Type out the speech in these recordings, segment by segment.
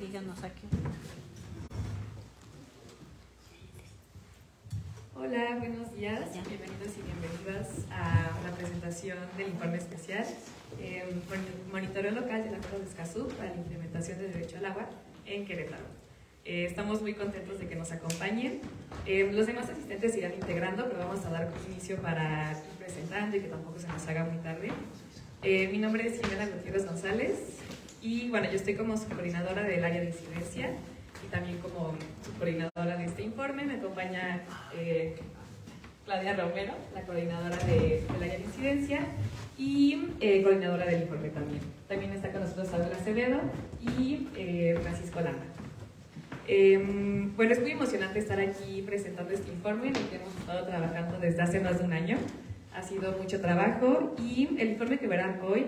Díganos aquí. Hola, buenos días, bienvenidos y bienvenidas a la presentación del informe especial Monitoreo Local del Acuerdo de Escazú para la implementación del derecho al agua en Querétaro. Estamos muy contentos de que nos acompañen. Los demás asistentes se irán integrando, pero vamos a dar inicio para ir presentando y que tampoco se nos haga muy tarde. Mi nombre es Jimena Gutiérrez González y bueno, yo estoy como subcoordinadora del área de incidencia y también como subcoordinadora de este informe. Me acompaña Claudia Romero, la coordinadora del área de incidencia y coordinadora del informe también. También está con nosotros Saúl Acevedo y Francisco Landa. Bueno, es muy emocionante estar aquí presentando este informe en el que hemos estado trabajando desde hace más de un año. Ha sido mucho trabajo y el informe que verán hoy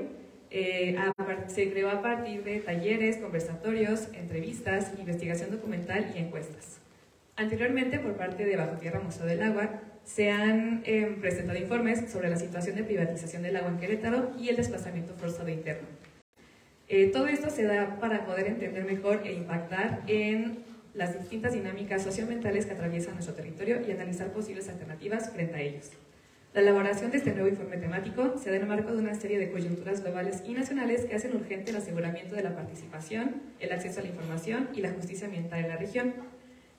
se creó a partir de talleres, conversatorios, entrevistas, investigación documental y encuestas. Anteriormente, por parte de Bajo Tierra Museo del Agua, se han presentado informes sobre la situación de privatización del agua en Querétaro y el desplazamiento forzado interno. Todo esto se da para poder entender mejor e impactar en las distintas dinámicas socioambientales que atraviesan nuestro territorio y analizar posibles alternativas frente a ellos. La elaboración de este nuevo informe temático se da en el marco de una serie de coyunturas globales y nacionales que hacen urgente el aseguramiento de la participación, el acceso a la información y la justicia ambiental en la región.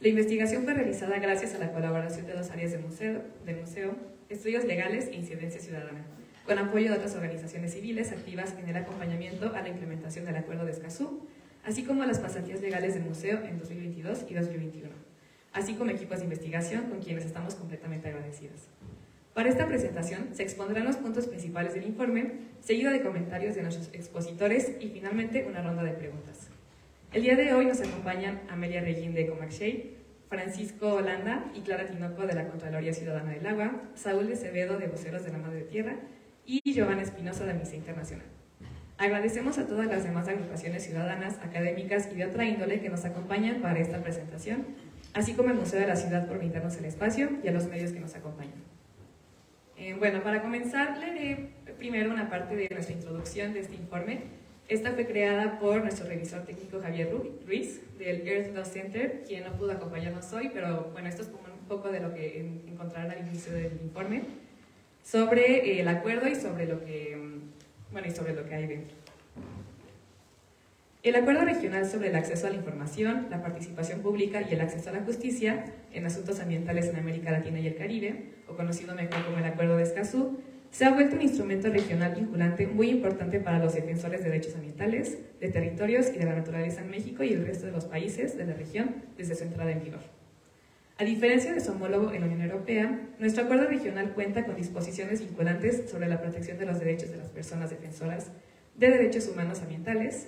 La investigación fue realizada gracias a la colaboración de dos áreas del museo, estudios legales e incidencia ciudadana, con apoyo de otras organizaciones civiles activas en el acompañamiento a la implementación del Acuerdo de Escazú, así como las pasantías legales del museo en 2022 y 2021, así como equipos de investigación con quienes estamos completamente agradecidos. Para esta presentación se expondrán los puntos principales del informe, seguido de comentarios de nuestros expositores y finalmente una ronda de preguntas. El día de hoy nos acompañan Amelia Regín de Comaxey, Francisco Holanda y Clara Tinoco de la Contraloría Ciudadana del Agua, Saúl Acevedo de Voceros de la Madre Tierra y Giovanna Espinosa de Amnistía Internacional. Agradecemos a todas las demás agrupaciones ciudadanas, académicas y de otra índole que nos acompañan para esta presentación, así como el Museo de la Ciudad por brindarnos el espacio y a los medios que nos acompañan. Bueno, para comenzar, leeré primero una parte de nuestra introducción de este informe. Esta fue creada por nuestro revisor técnico Javier Ruiz, del Earth Law Center, quien no pudo acompañarnos hoy, pero bueno, esto es como un poco de lo que encontrarán al inicio del informe, sobre el acuerdo y sobre lo que, hay dentro. El Acuerdo Regional sobre el Acceso a la Información, la Participación Pública y el Acceso a la Justicia en Asuntos Ambientales en América Latina y el Caribe, o conocido mejor como el Acuerdo de Escazú, se ha vuelto un instrumento regional vinculante muy importante para los defensores de derechos ambientales, de territorios y de la naturaleza en México y el resto de los países de la región desde su entrada en vigor. A diferencia de su homólogo en la Unión Europea, nuestro acuerdo regional cuenta con disposiciones vinculantes sobre la protección de los derechos de las personas defensoras de derechos humanos ambientales.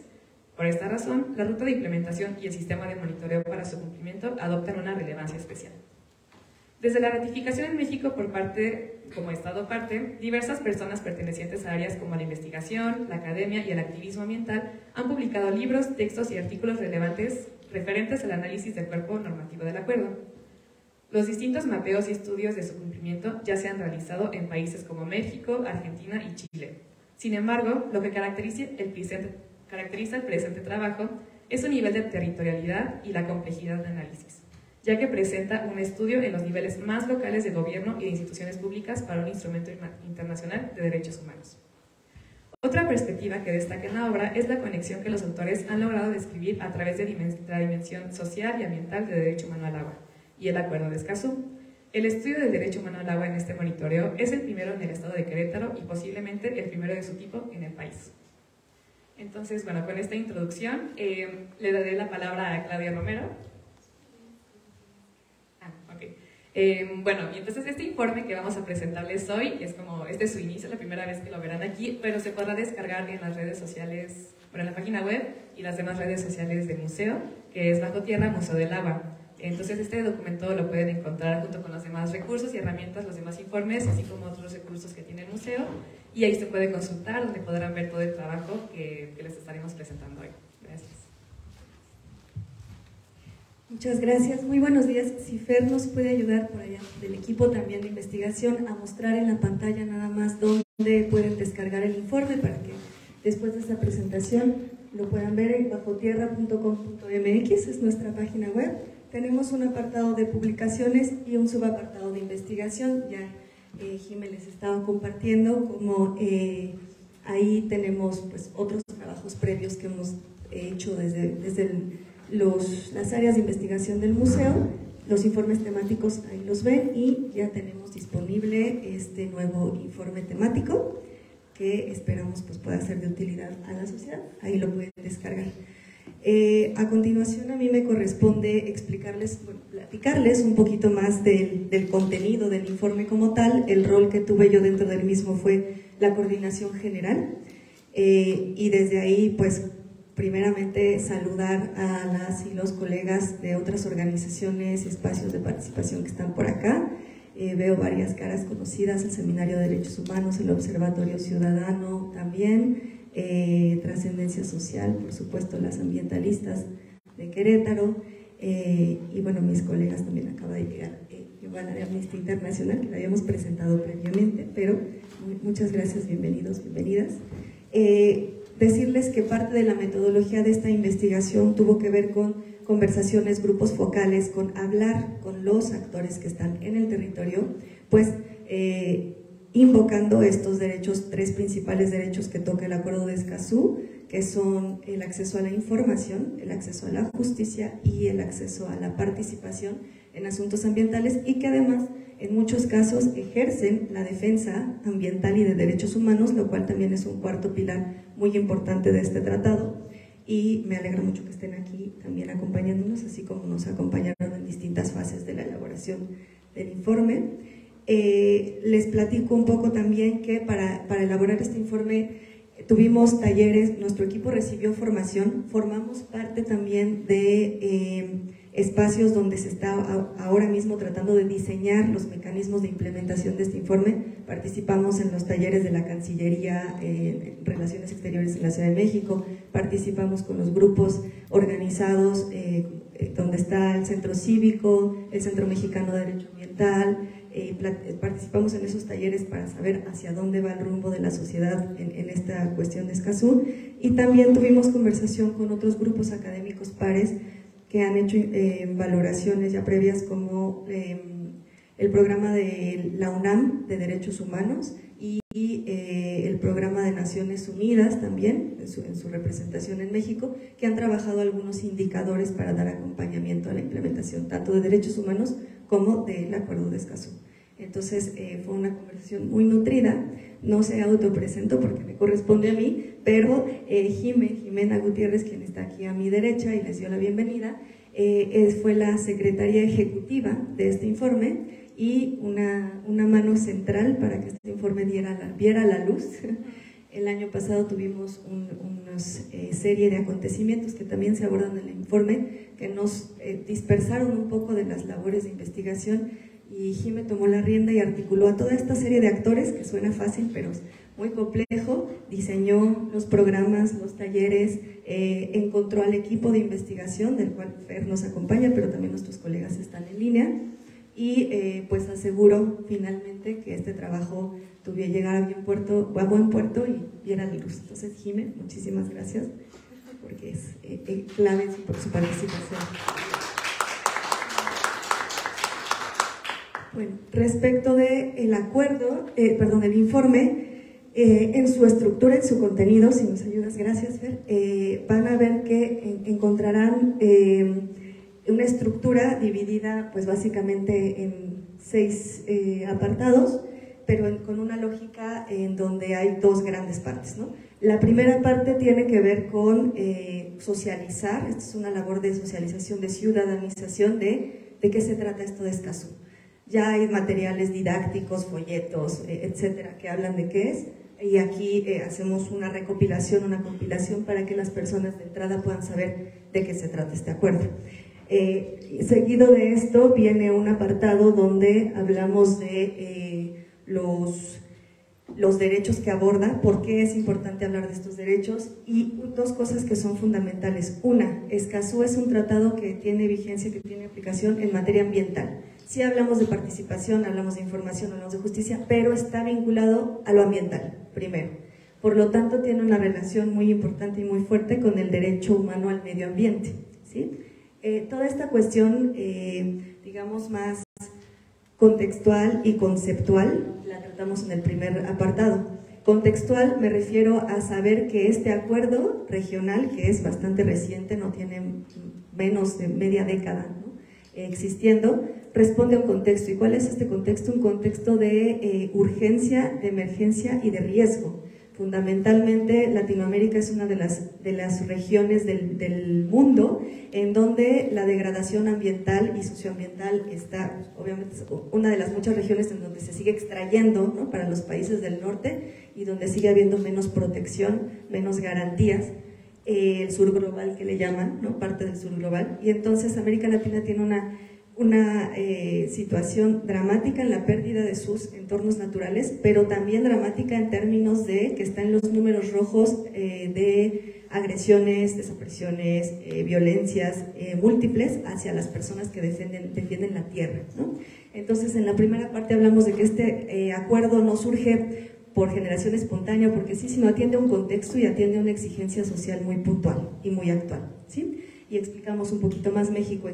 Por esta razón, la ruta de implementación y el sistema de monitoreo para su cumplimiento adoptan una relevancia especial. Desde la ratificación en México por parte, como Estado parte, diversas personas pertenecientes a áreas como la investigación, la academia y el activismo ambiental han publicado libros, textos y artículos relevantes referentes al análisis del cuerpo normativo del acuerdo. Los distintos mapeos y estudios de su cumplimiento ya se han realizado en países como México, Argentina y Chile. Sin embargo, lo que caracteriza el presente trabajo es su nivel de territorialidad y la complejidad de análisis, ya que presenta un estudio en los niveles más locales de gobierno y de instituciones públicas para un instrumento internacional de derechos humanos. Otra perspectiva que destaca en la obra es la conexión que los autores han logrado describir a través de la dimensión social y ambiental del derecho humano al agua y el Acuerdo de Escazú. El estudio del derecho humano al agua en este monitoreo es el primero en el estado de Querétaro y posiblemente el primero de su tipo en el país. Entonces, bueno, con esta introducción le daré la palabra a Claudia Romero. Bueno, y entonces este informe que vamos a presentarles hoy es como, este es su inicio, la primera vez que lo verán aquí, pero se podrá descargar en las redes sociales, bueno, en la página web y las demás redes sociales del museo, que es Bajo Tierra Museo del Agua. Entonces este documento lo pueden encontrar junto con los demás recursos y herramientas, los demás informes, así como otros recursos que tiene el museo, y ahí se puede consultar, donde podrán ver todo el trabajo que les estaremos presentando hoy. Gracias. Muchas gracias. Muy buenos días. Si Fer nos puede ayudar por allá del equipo también de investigación a mostrar en la pantalla nada más dónde pueden descargar el informe para que después de esta presentación lo puedan ver en bajotierra.com.mx, es nuestra página web. Tenemos un apartado de publicaciones y un subapartado de investigación. Ya Jimé les estaba compartiendo como ahí tenemos pues otros trabajos previos que hemos hecho desde las áreas de investigación del museo. Los informes temáticos ahí los ven y ya tenemos disponible este nuevo informe temático que esperamos pues pueda ser de utilidad a la sociedad. Ahí lo pueden descargar. A continuación a mí me corresponde platicarles un poquito más del contenido del informe como tal. El rol que tuve yo dentro del mismo fue la coordinación general y desde ahí pues primeramente saludar a las y los colegas de otras organizaciones y espacios de participación que están por acá. Veo varias caras conocidas, el Seminario de Derechos Humanos, el Observatorio Ciudadano también, Trascendencia Social, por supuesto las ambientalistas de Querétaro, y bueno, mis colegas también acaba de llegar, igual de Amnistía Internacional, que la habíamos presentado previamente, pero muchas gracias, bienvenidos, bienvenidas. Decirles que parte de la metodología de esta investigación tuvo que ver con conversaciones, grupos focales, con hablar con los actores que están en el territorio, pues invocando estos derechos, tres principales derechos que toca el Acuerdo de Escazú, que son el acceso a la información, el acceso a la justicia y el acceso a la participación en asuntos ambientales, y que además en muchos casos ejercen la defensa ambiental y de derechos humanos, lo cual también es un cuarto pilar muy importante de este tratado. Y me alegra mucho que estén aquí también acompañándonos, así como nos acompañaron en distintas fases de la elaboración del informe. Les platico un poco también que para elaborar este informe tuvimos talleres, nuestro equipo recibió formación, formamos parte también de espacios donde se está ahora mismo tratando de diseñar los mecanismos de implementación de este informe. Participamos en los talleres de la Cancillería, Relaciones Exteriores en la Ciudad de México, participamos con los grupos organizados donde está el Centro Cívico, el Centro Mexicano de Derecho Ambiental, participamos en esos talleres para saber hacia dónde va el rumbo de la sociedad en esta cuestión de Escazú, y también tuvimos conversación con otros grupos académicos pares que han hecho valoraciones ya previas, como el programa de la UNAM de Derechos Humanos y el programa de Naciones Unidas también, en su representación en México, que han trabajado algunos indicadores para dar acompañamiento a la implementación tanto de derechos humanos como del Acuerdo de Escazú. Entonces fue una conversación muy nutrida. No se autopresento porque me corresponde a mí, pero Jimena Gutiérrez, quien está aquí a mi derecha y les dio la bienvenida, fue la secretaria ejecutiva de este informe y una mano central para que este informe viera la luz. El año pasado tuvimos una serie de acontecimientos que también se abordan en el informe, que nos dispersaron un poco de las labores de investigación, y Jimé tomó la rienda y articuló a toda esta serie de actores, que suena fácil pero es muy complejo, diseñó los programas, los talleres, encontró al equipo de investigación del cual Fer nos acompaña, pero también nuestros colegas están en línea, y pues aseguró finalmente que este trabajo tuviera llegar a buen puerto y viera la luz. Entonces, Jimé, muchísimas gracias, porque es clave por su participación. Bueno, respecto del acuerdo, del informe, en su estructura, en su contenido, si nos ayudas, gracias Fer, van a ver que encontrarán una estructura dividida pues básicamente en 6 apartados, pero con una lógica en donde hay 2 grandes partes, ¿no? La primera parte tiene que ver con socializar. Esta es una labor de socialización, de ciudadanización de qué se trata esto de Escazú. Ya hay materiales didácticos, folletos, etcétera, que hablan de qué es, y aquí hacemos una recopilación, una compilación para que las personas de entrada puedan saber de qué se trata este acuerdo. Seguido de esto viene un apartado donde hablamos de los derechos que aborda, por qué es importante hablar de estos derechos, y 2 cosas que son fundamentales. Una, Escazú es un tratado que tiene vigencia, que tiene aplicación en materia ambiental. Sí hablamos de participación, hablamos de información, hablamos de justicia, pero está vinculado a lo ambiental, primero. Por lo tanto, tiene una relación muy importante y muy fuerte con el derecho humano al medio ambiente, ¿sí? Toda esta cuestión, digamos, más contextual y conceptual, la tratamos en el primer apartado. Contextual me refiero a saber que este acuerdo regional, que es bastante reciente, no tiene menos de media década, ¿no?, existiendo, responde a un contexto. ¿Y cuál es este contexto? Un contexto de urgencia, de emergencia y de riesgo. Fundamentalmente, Latinoamérica es una de las regiones del mundo en donde la degradación ambiental y socioambiental está, obviamente, una de las muchas regiones en donde se sigue extrayendo, ¿no?, para los países del norte, y donde sigue habiendo menos protección, menos garantías, el sur global que le llaman, ¿no?, parte del sur global. Y entonces América Latina tiene una situación dramática en la pérdida de sus entornos naturales, pero también dramática en términos de que está en los números rojos de agresiones, desapariciones, violencias múltiples hacia las personas que defienden la tierra, ¿no? Entonces, en la primera parte hablamos de que este acuerdo no surge por generación espontánea, porque sí, sino atiende a un contexto y atiende a una exigencia social muy puntual y muy actual, ¿sí? Y explicamos un poquito más México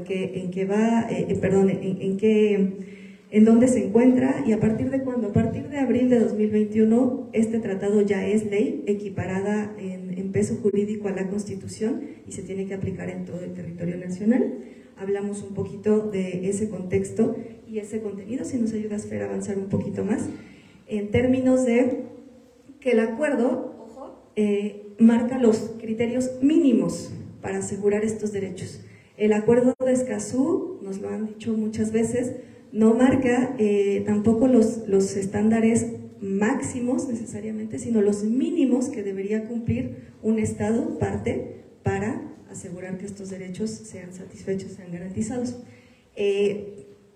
en dónde se encuentra y a partir de cuándo. A partir de abril de 2021 este tratado ya es ley, equiparada en peso jurídico a la Constitución, y se tiene que aplicar en todo el territorio nacional. Hablamos un poquito de ese contexto y ese contenido, si nos ayudas, Fer, a avanzar un poquito más, en términos de que el acuerdo, marca los criterios mínimos para asegurar estos derechos. El Acuerdo de Escazú, nos lo han dicho muchas veces, no marca tampoco los estándares máximos necesariamente, sino los mínimos que debería cumplir un Estado parte para asegurar que estos derechos sean satisfechos, sean garantizados.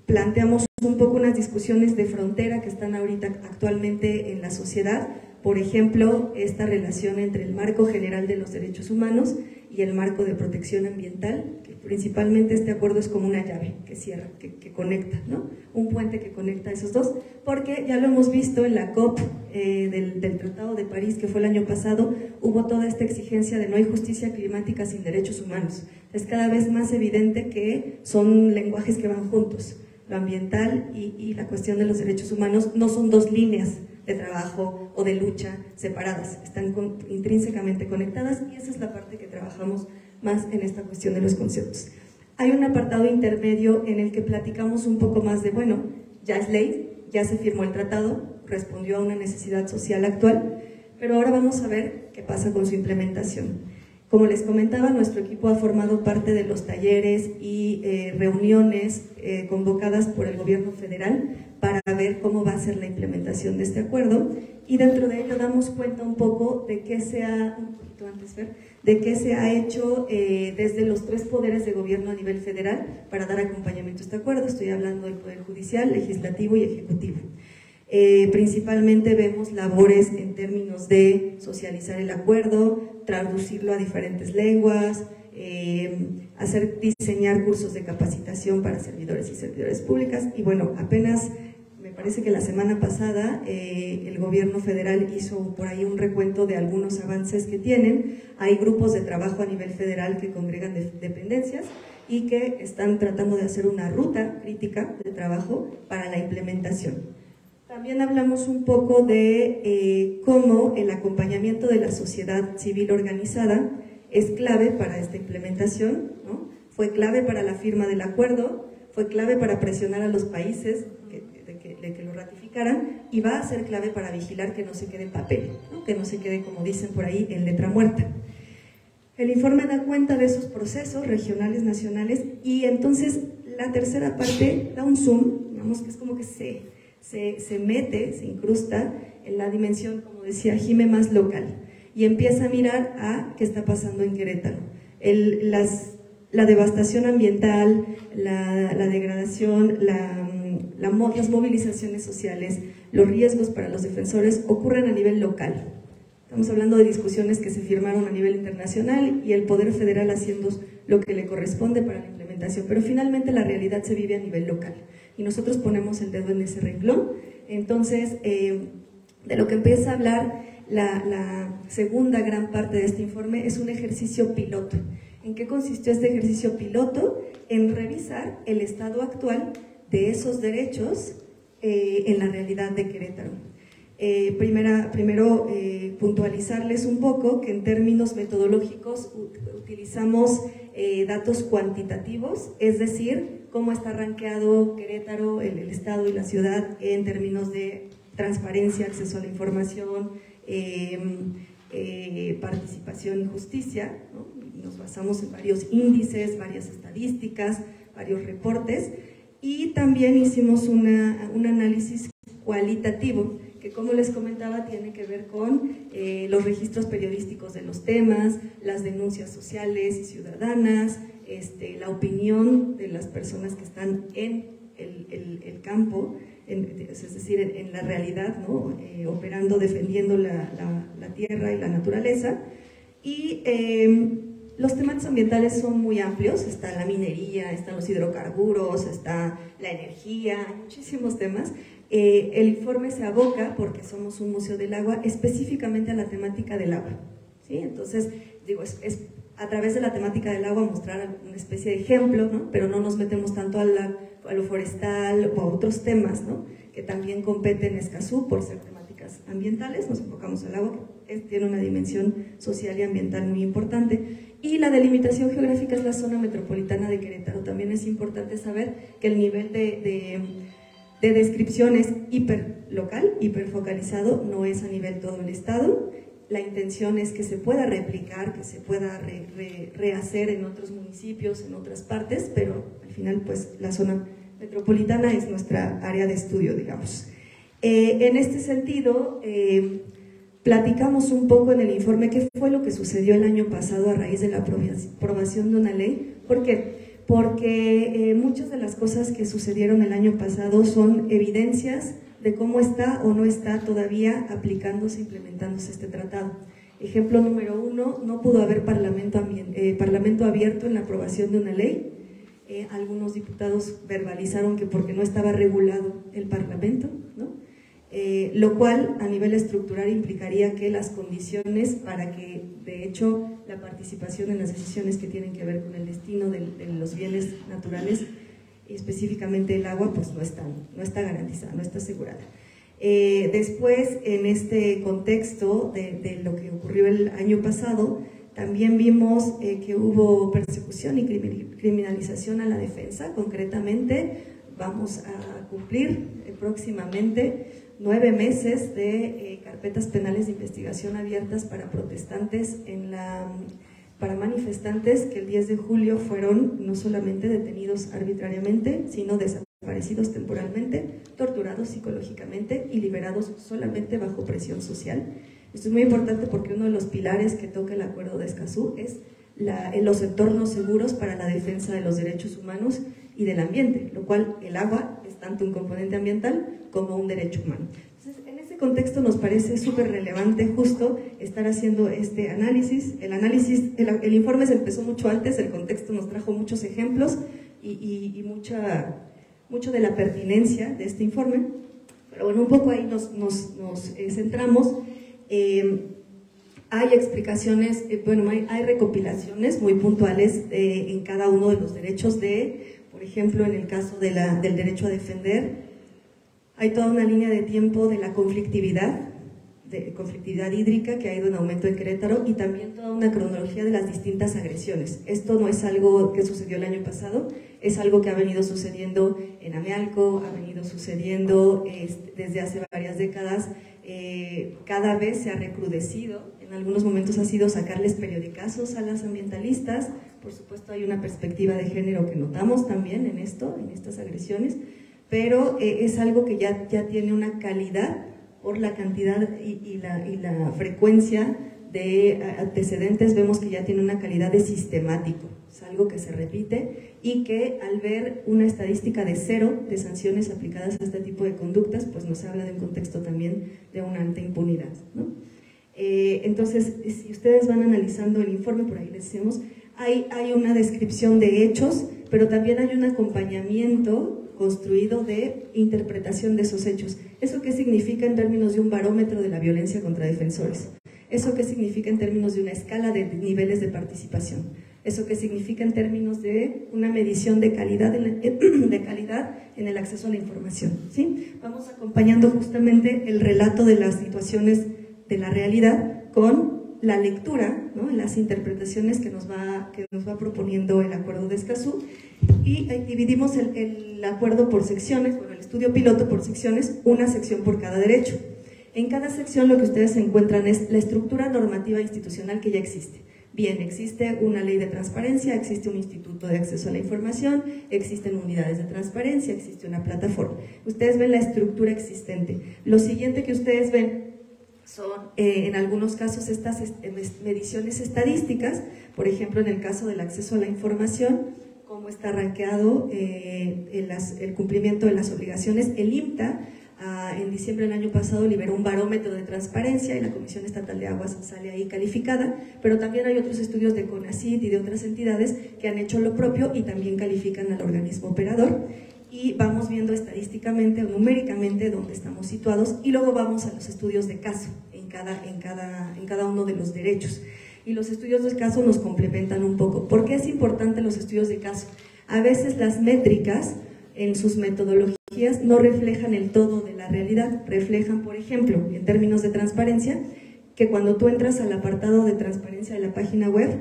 Planteamos un poco unas discusiones de frontera que están ahorita actualmente en la sociedad, por ejemplo, esta relación entre el marco general de los derechos humanos y el marco de protección ambiental, que principalmente este acuerdo es como una llave que cierra, que conecta, ¿no? Un puente que conecta a esos dos, porque ya lo hemos visto en la COP del Tratado de París, que fue el año pasado, hubo toda esta exigencia de no hay justicia climática sin derechos humanos. Es cada vez más evidente que son lenguajes que van juntos. Lo ambiental y la cuestión de los derechos humanos no son dos líneas de trabajo o de lucha separadas, están intrínsecamente conectadas, y esa es la parte que trabajamos más en esta cuestión de los conceptos. Hay un apartado intermedio en el que platicamos un poco más de, bueno, ya es ley, ya se firmó el tratado, respondió a una necesidad social actual, pero ahora vamos a ver qué pasa con su implementación. Como les comentaba, nuestro equipo ha formado parte de los talleres y reuniones convocadas por el gobierno federal para ver cómo va a ser la implementación de este acuerdo, y dentro de ello damos cuenta un poco de qué se ha, hecho desde los tres poderes de gobierno a nivel federal para dar acompañamiento a este acuerdo. Estoy hablando del Poder Judicial, Legislativo y Ejecutivo. Principalmente vemos labores en términos de socializar el acuerdo, traducirlo a diferentes lenguas, diseñar cursos de capacitación para servidores y servidoras públicas. Y bueno, apenas me parece que la semana pasada el gobierno federal hizo por ahí un recuento de algunos avances que tienen. Hay grupos de trabajo a nivel federal que congregan dependencias y que están tratando de hacer una ruta crítica de trabajo para la implementación. También hablamos un poco de cómo el acompañamiento de la sociedad civil organizada es clave para esta implementación, ¿no? Fue clave para la firma del acuerdo, fue clave para presionar a los países de que lo ratificaran, y va a ser clave para vigilar que no se quede en papel, ¿no? Que no se quede, como dicen por ahí, en letra muerta. El informe da cuenta de esos procesos regionales, nacionales, y entonces la tercera parte da un zoom, digamos que es como que se mete, se incrusta en la dimensión, como decía Jimé, más local, y empieza a mirar a qué está pasando en Querétaro. La devastación ambiental, la degradación, las movilizaciones sociales, los riesgos para los defensores ocurren a nivel local. Estamos hablando de discusiones que se firmaron a nivel internacional y el Poder Federal haciendo lo que le corresponde para la implementación, pero finalmente la realidad se vive a nivel local y nosotros ponemos el dedo en ese renglón. Entonces, de lo que empieza a hablar la segunda gran parte de este informe es un ejercicio piloto. ¿En qué consistió este ejercicio piloto? En revisar el estado actual de esos derechos en la realidad de Querétaro. Primero, puntualizarles un poco que en términos metodológicos utilizamos datos cuantitativos, es decir, cómo está rankeado Querétaro, el estado y la ciudad en términos de transparencia, acceso a la información, participación y justicia, ¿no? Nos basamos en varios índices, varias estadísticas, varios reportes, y también hicimos un análisis cualitativo que, como les comentaba, tiene que ver con los registros periodísticos de los temas, las denuncias sociales y ciudadanas, la opinión de las personas que están en el campo, es decir, en la realidad, ¿no? Operando, defendiendo la tierra y la naturaleza. Y los temas ambientales son muy amplios, está la minería, están los hidrocarburos, está la energía, hay muchísimos temas. El informe se aboca, porque somos un museo del agua, específicamente a la temática del agua, ¿sí? Entonces, digo, es a través de la temática del agua mostrar una especie de ejemplo, ¿no? Pero no nos metemos tanto a lo forestal o a otros temas, ¿no? Que también competen en Escazú por ser temáticas ambientales. Nos enfocamos al agua, que tiene una dimensión social y ambiental muy importante. Y la delimitación geográfica es la zona metropolitana de Querétaro. También es importante saber que el nivel de descripción es hiperlocal, hiperfocalizado, no es a nivel todo el estado. La intención es que se pueda replicar, que se pueda rehacer en otros municipios, en otras partes, pero al final pues la zona metropolitana es nuestra área de estudio, digamos. En este sentido, platicamos un poco en el informe qué fue lo que sucedió el año pasado a raíz de la aprobación de una ley. ¿Por qué? Porque muchas de las cosas que sucedieron el año pasado son evidencias de cómo está o no está todavía aplicándose, implementándose este tratado. Ejemplo número 1, no pudo haber parlamento abierto en la aprobación de una ley. Algunos diputados verbalizaron que porque no estaba regulado el parlamento, ¿no? Lo cual a nivel estructural implicaría que las condiciones para que de hecho la participación en las decisiones que tienen que ver con el destino de los bienes naturales, y específicamente el agua, pues no está garantizada, no está asegurada. Después, en este contexto de lo que ocurrió el año pasado, también vimos que hubo persecución y criminalización a la defensa. Concretamente, vamos a cumplir próximamente 9 meses de carpetas penales de investigación abiertas para protestantes para manifestantes que el 10 de julio fueron no solamente detenidos arbitrariamente, sino desaparecidos temporalmente, torturados psicológicamente y liberados solamente bajo presión social. Esto es muy importante porque uno de los pilares que toca el Acuerdo de Escazú es los entornos seguros para la defensa de los derechos humanos y del ambiente, lo cual el agua es tanto un componente ambiental como un derecho humano. Entonces, en ese contexto nos parece súper relevante justo estar haciendo este análisis. El informe se empezó mucho antes, el contexto nos trajo muchos ejemplos y mucho de la pertinencia de este informe, pero bueno, un poco ahí nos centramos. Hay explicaciones, hay recopilaciones muy puntuales en cada uno de los derechos por ejemplo, en el caso del derecho a defender, hay toda una línea de tiempo de la conflictividad hídrica que ha ido en aumento en Querétaro y también toda una cronología de las distintas agresiones. Esto no es algo que sucedió el año pasado, es algo que ha venido sucediendo en Amealco, ha venido sucediendo desde hace varias décadas. Cada vez se ha recrudecido, en algunos momentos ha sido sacarles periodicazos a las ambientalistas. Por supuesto hay una perspectiva de género que notamos también en estas agresiones, pero es algo que ya tiene una calidad por la cantidad y la frecuencia de antecedentes. Vemos que ya tiene una calidad de sistemático, es algo que se repite y que al ver una estadística de 0 de sanciones aplicadas a este tipo de conductas, pues nos habla de un contexto también de una alta impunidad, ¿no? Entonces, si ustedes van analizando el informe, por ahí les decimos, hay una descripción de hechos, pero también hay un acompañamiento construido de interpretación de esos hechos. ¿Eso qué significa en términos de un barómetro de la violencia contra defensores? ¿Eso qué significa en términos de una escala de niveles de participación? ¿Eso qué significa en términos de una medición de calidad en el acceso a la información? ¿Sí? Vamos acompañando justamente el relato de las situaciones de la realidad con la lectura, ¿no?, las interpretaciones que nos va proponiendo el Acuerdo de Escazú, y dividimos el acuerdo por secciones, bueno, el estudio piloto por secciones, una sección por cada derecho. En cada sección lo que ustedes encuentran es la estructura normativa institucional que ya existe. Bien, existe una ley de transparencia, existe un instituto de acceso a la información, existen unidades de transparencia, existe una plataforma. Ustedes ven la estructura existente. Lo siguiente que ustedes ven son, en algunos casos, estas mediciones estadísticas. Por ejemplo, en el caso del acceso a la información, cómo está rankeado el cumplimiento de las obligaciones. El IMTA, en diciembre del año pasado, liberó un barómetro de transparencia y la Comisión Estatal de Aguas sale ahí calificada, pero también hay otros estudios de CONACYT y de otras entidades que han hecho lo propio y también califican al organismo operador. Y vamos viendo estadísticamente o numéricamente dónde estamos situados, y luego vamos a los estudios de caso en cada uno de los derechos. Y los estudios de caso nos complementan un poco. ¿Por qué es importante los estudios de caso? A veces las métricas en sus metodologías no reflejan el todo de la realidad. Reflejan, por ejemplo, en términos de transparencia, que cuando tú entras al apartado de transparencia de la página web,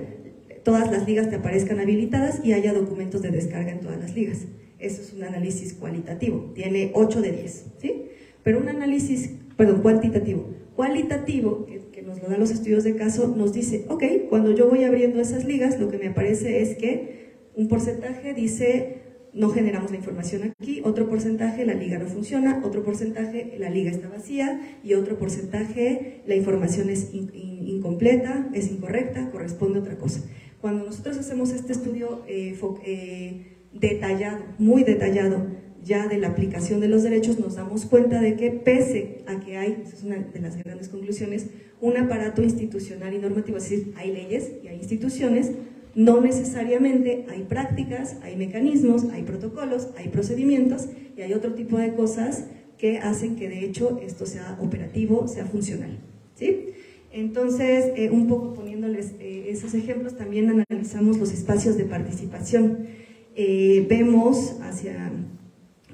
todas las ligas te aparezcan habilitadas y haya documentos de descarga en todas las ligas. Eso es un análisis cualitativo, tiene 8 de 10, ¿sí? Pero un análisis, cuantitativo. Cualitativo, que nos lo dan los estudios de caso, nos dice, ok, cuando yo voy abriendo esas ligas, lo que me aparece es que un porcentaje dice, no generamos la información aquí, otro porcentaje, la liga no funciona, otro porcentaje, la liga está vacía, y otro porcentaje, la información es incompleta, es incorrecta, corresponde a otra cosa. Cuando nosotros hacemos este estudio detallado, muy detallado, ya de la aplicación de los derechos, nos damos cuenta de que pese a que hay, esa es una de las grandes conclusiones, un aparato institucional y normativo, es decir, hay leyes y hay instituciones, no necesariamente hay prácticas, hay mecanismos, hay protocolos, hay procedimientos y hay otro tipo de cosas que hacen que de hecho esto sea operativo, sea funcional, ¿sí? Entonces, un poco poniéndoles esos ejemplos, también analizamos los espacios de participación. Vemos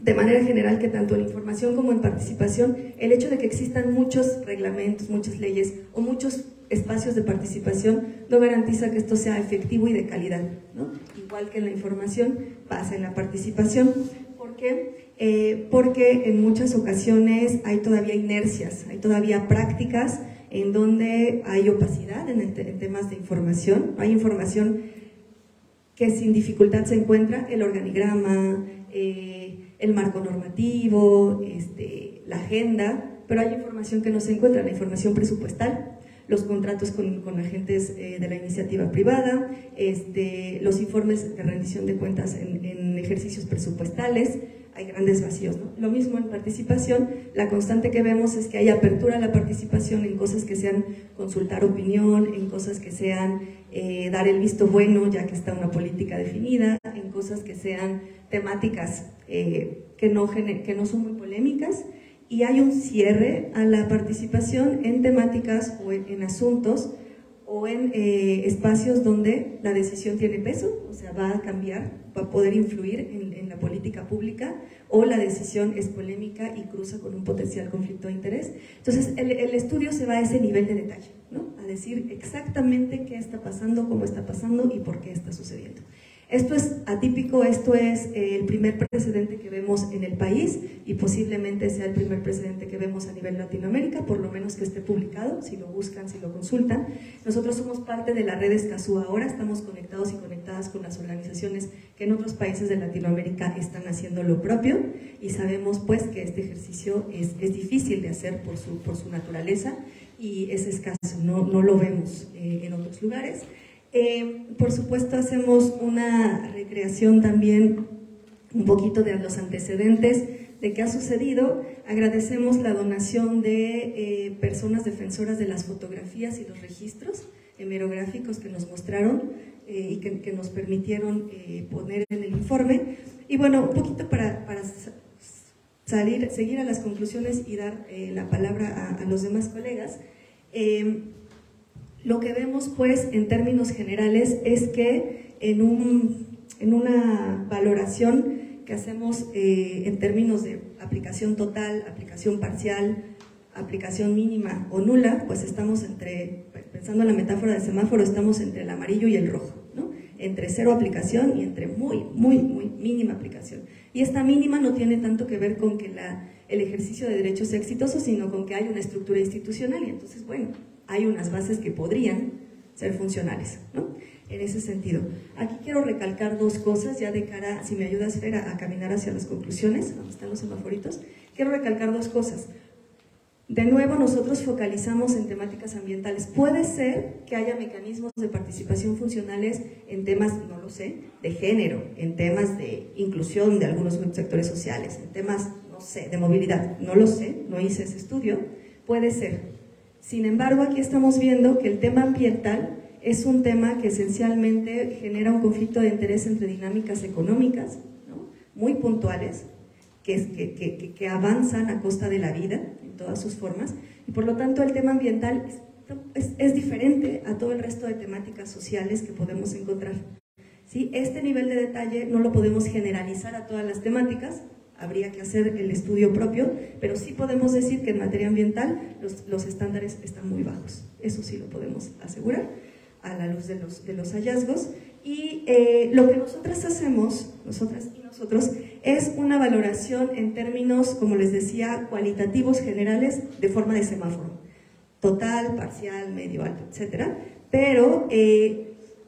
de manera general que tanto en información como en participación, el hecho de que existan muchos reglamentos, muchas leyes o muchos espacios de participación no garantiza que esto sea efectivo y de calidad, ¿no? Igual que en la información pasa en la participación. ¿Por qué? Porque en muchas ocasiones hay todavía inercias, hay todavía prácticas en donde hay opacidad en temas de información. Hay información que sin dificultad se encuentra, el organigrama, el marco normativo, la agenda, pero hay información que no se encuentra, la información presupuestal, los contratos con agentes de la iniciativa privada, los informes de rendición de cuentas en ejercicios presupuestales. Hay grandes vacíos, ¿no? Lo mismo en participación, la constante que vemos es que hay apertura a la participación en cosas que sean consultar opinión, en cosas que sean dar el visto bueno ya que está una política definida, en cosas que sean temáticas que no son muy polémicas, y hay un cierre a la participación en temáticas o en asuntos o en espacios donde la decisión tiene peso, o sea, va a cambiar, va a poder influir en la política pública, o la decisión es polémica y cruza con un potencial conflicto de interés. Entonces, el estudio se va a ese nivel de detalle, ¿no? A decir exactamente qué está pasando, cómo está pasando y por qué está sucediendo. Esto es atípico, esto es el primer precedente que vemos en el país y posiblemente sea el primer precedente que vemos a nivel Latinoamérica, por lo menos que esté publicado, si lo buscan, si lo consultan. Nosotros somos parte de la red Escazú ahora, estamos conectados y conectadas con las organizaciones que en otros países de Latinoamérica están haciendo lo propio, y sabemos pues que este ejercicio es difícil de hacer por su naturaleza y es escaso, no lo vemos en otros lugares. Por supuesto hacemos una recreación también un poquito de los antecedentes de qué ha sucedido. Agradecemos la donación de personas defensoras de las fotografías y los registros hemerográficos que nos mostraron y que nos permitieron poner en el informe. Y bueno, un poquito para seguir a las conclusiones y dar la palabra a los demás colegas. Lo que vemos pues en términos generales es que en una valoración que hacemos en términos de aplicación total, aplicación parcial, aplicación mínima o nula, pues estamos pensando en la metáfora del semáforo, estamos entre el amarillo y el rojo, ¿no? Entre cero aplicación y entre muy mínima aplicación. Y esta mínima no tiene tanto que ver con que el ejercicio de derechos sea exitoso, sino con que hay una estructura institucional y entonces, bueno, hay unas bases que podrían ser funcionales, ¿no? En ese sentido. Aquí quiero recalcar dos cosas, ya de cara, si me ayudas, Fer, a caminar hacia las conclusiones, donde están los semaforitos. Quiero recalcar dos cosas. De nuevo, nosotros focalizamos en temáticas ambientales. Puede ser que haya mecanismos de participación funcionales en temas, no lo sé, de género, en temas de inclusión de algunos sectores sociales, en temas, no sé, de movilidad. No lo sé, no hice ese estudio. Puede ser. Sin embargo, aquí estamos viendo que el tema ambiental es un tema que esencialmente genera un conflicto de interés entre dinámicas económicas, ¿no? Muy puntuales, que avanzan a costa de la vida en todas sus formas, y por lo tanto el tema ambiental es diferente a todo el resto de temáticas sociales que podemos encontrar, ¿sí? Este nivel de detalle no lo podemos generalizar a todas las temáticas, habría que hacer el estudio propio, pero sí podemos decir que en materia ambiental los estándares están muy bajos, eso sí lo podemos asegurar a la luz de los hallazgos. Y lo que nosotras hacemos, nosotras y nosotros, es una valoración en términos, como les decía, cualitativos generales de forma de semáforo, total, parcial, medio, alto, etcétera, pero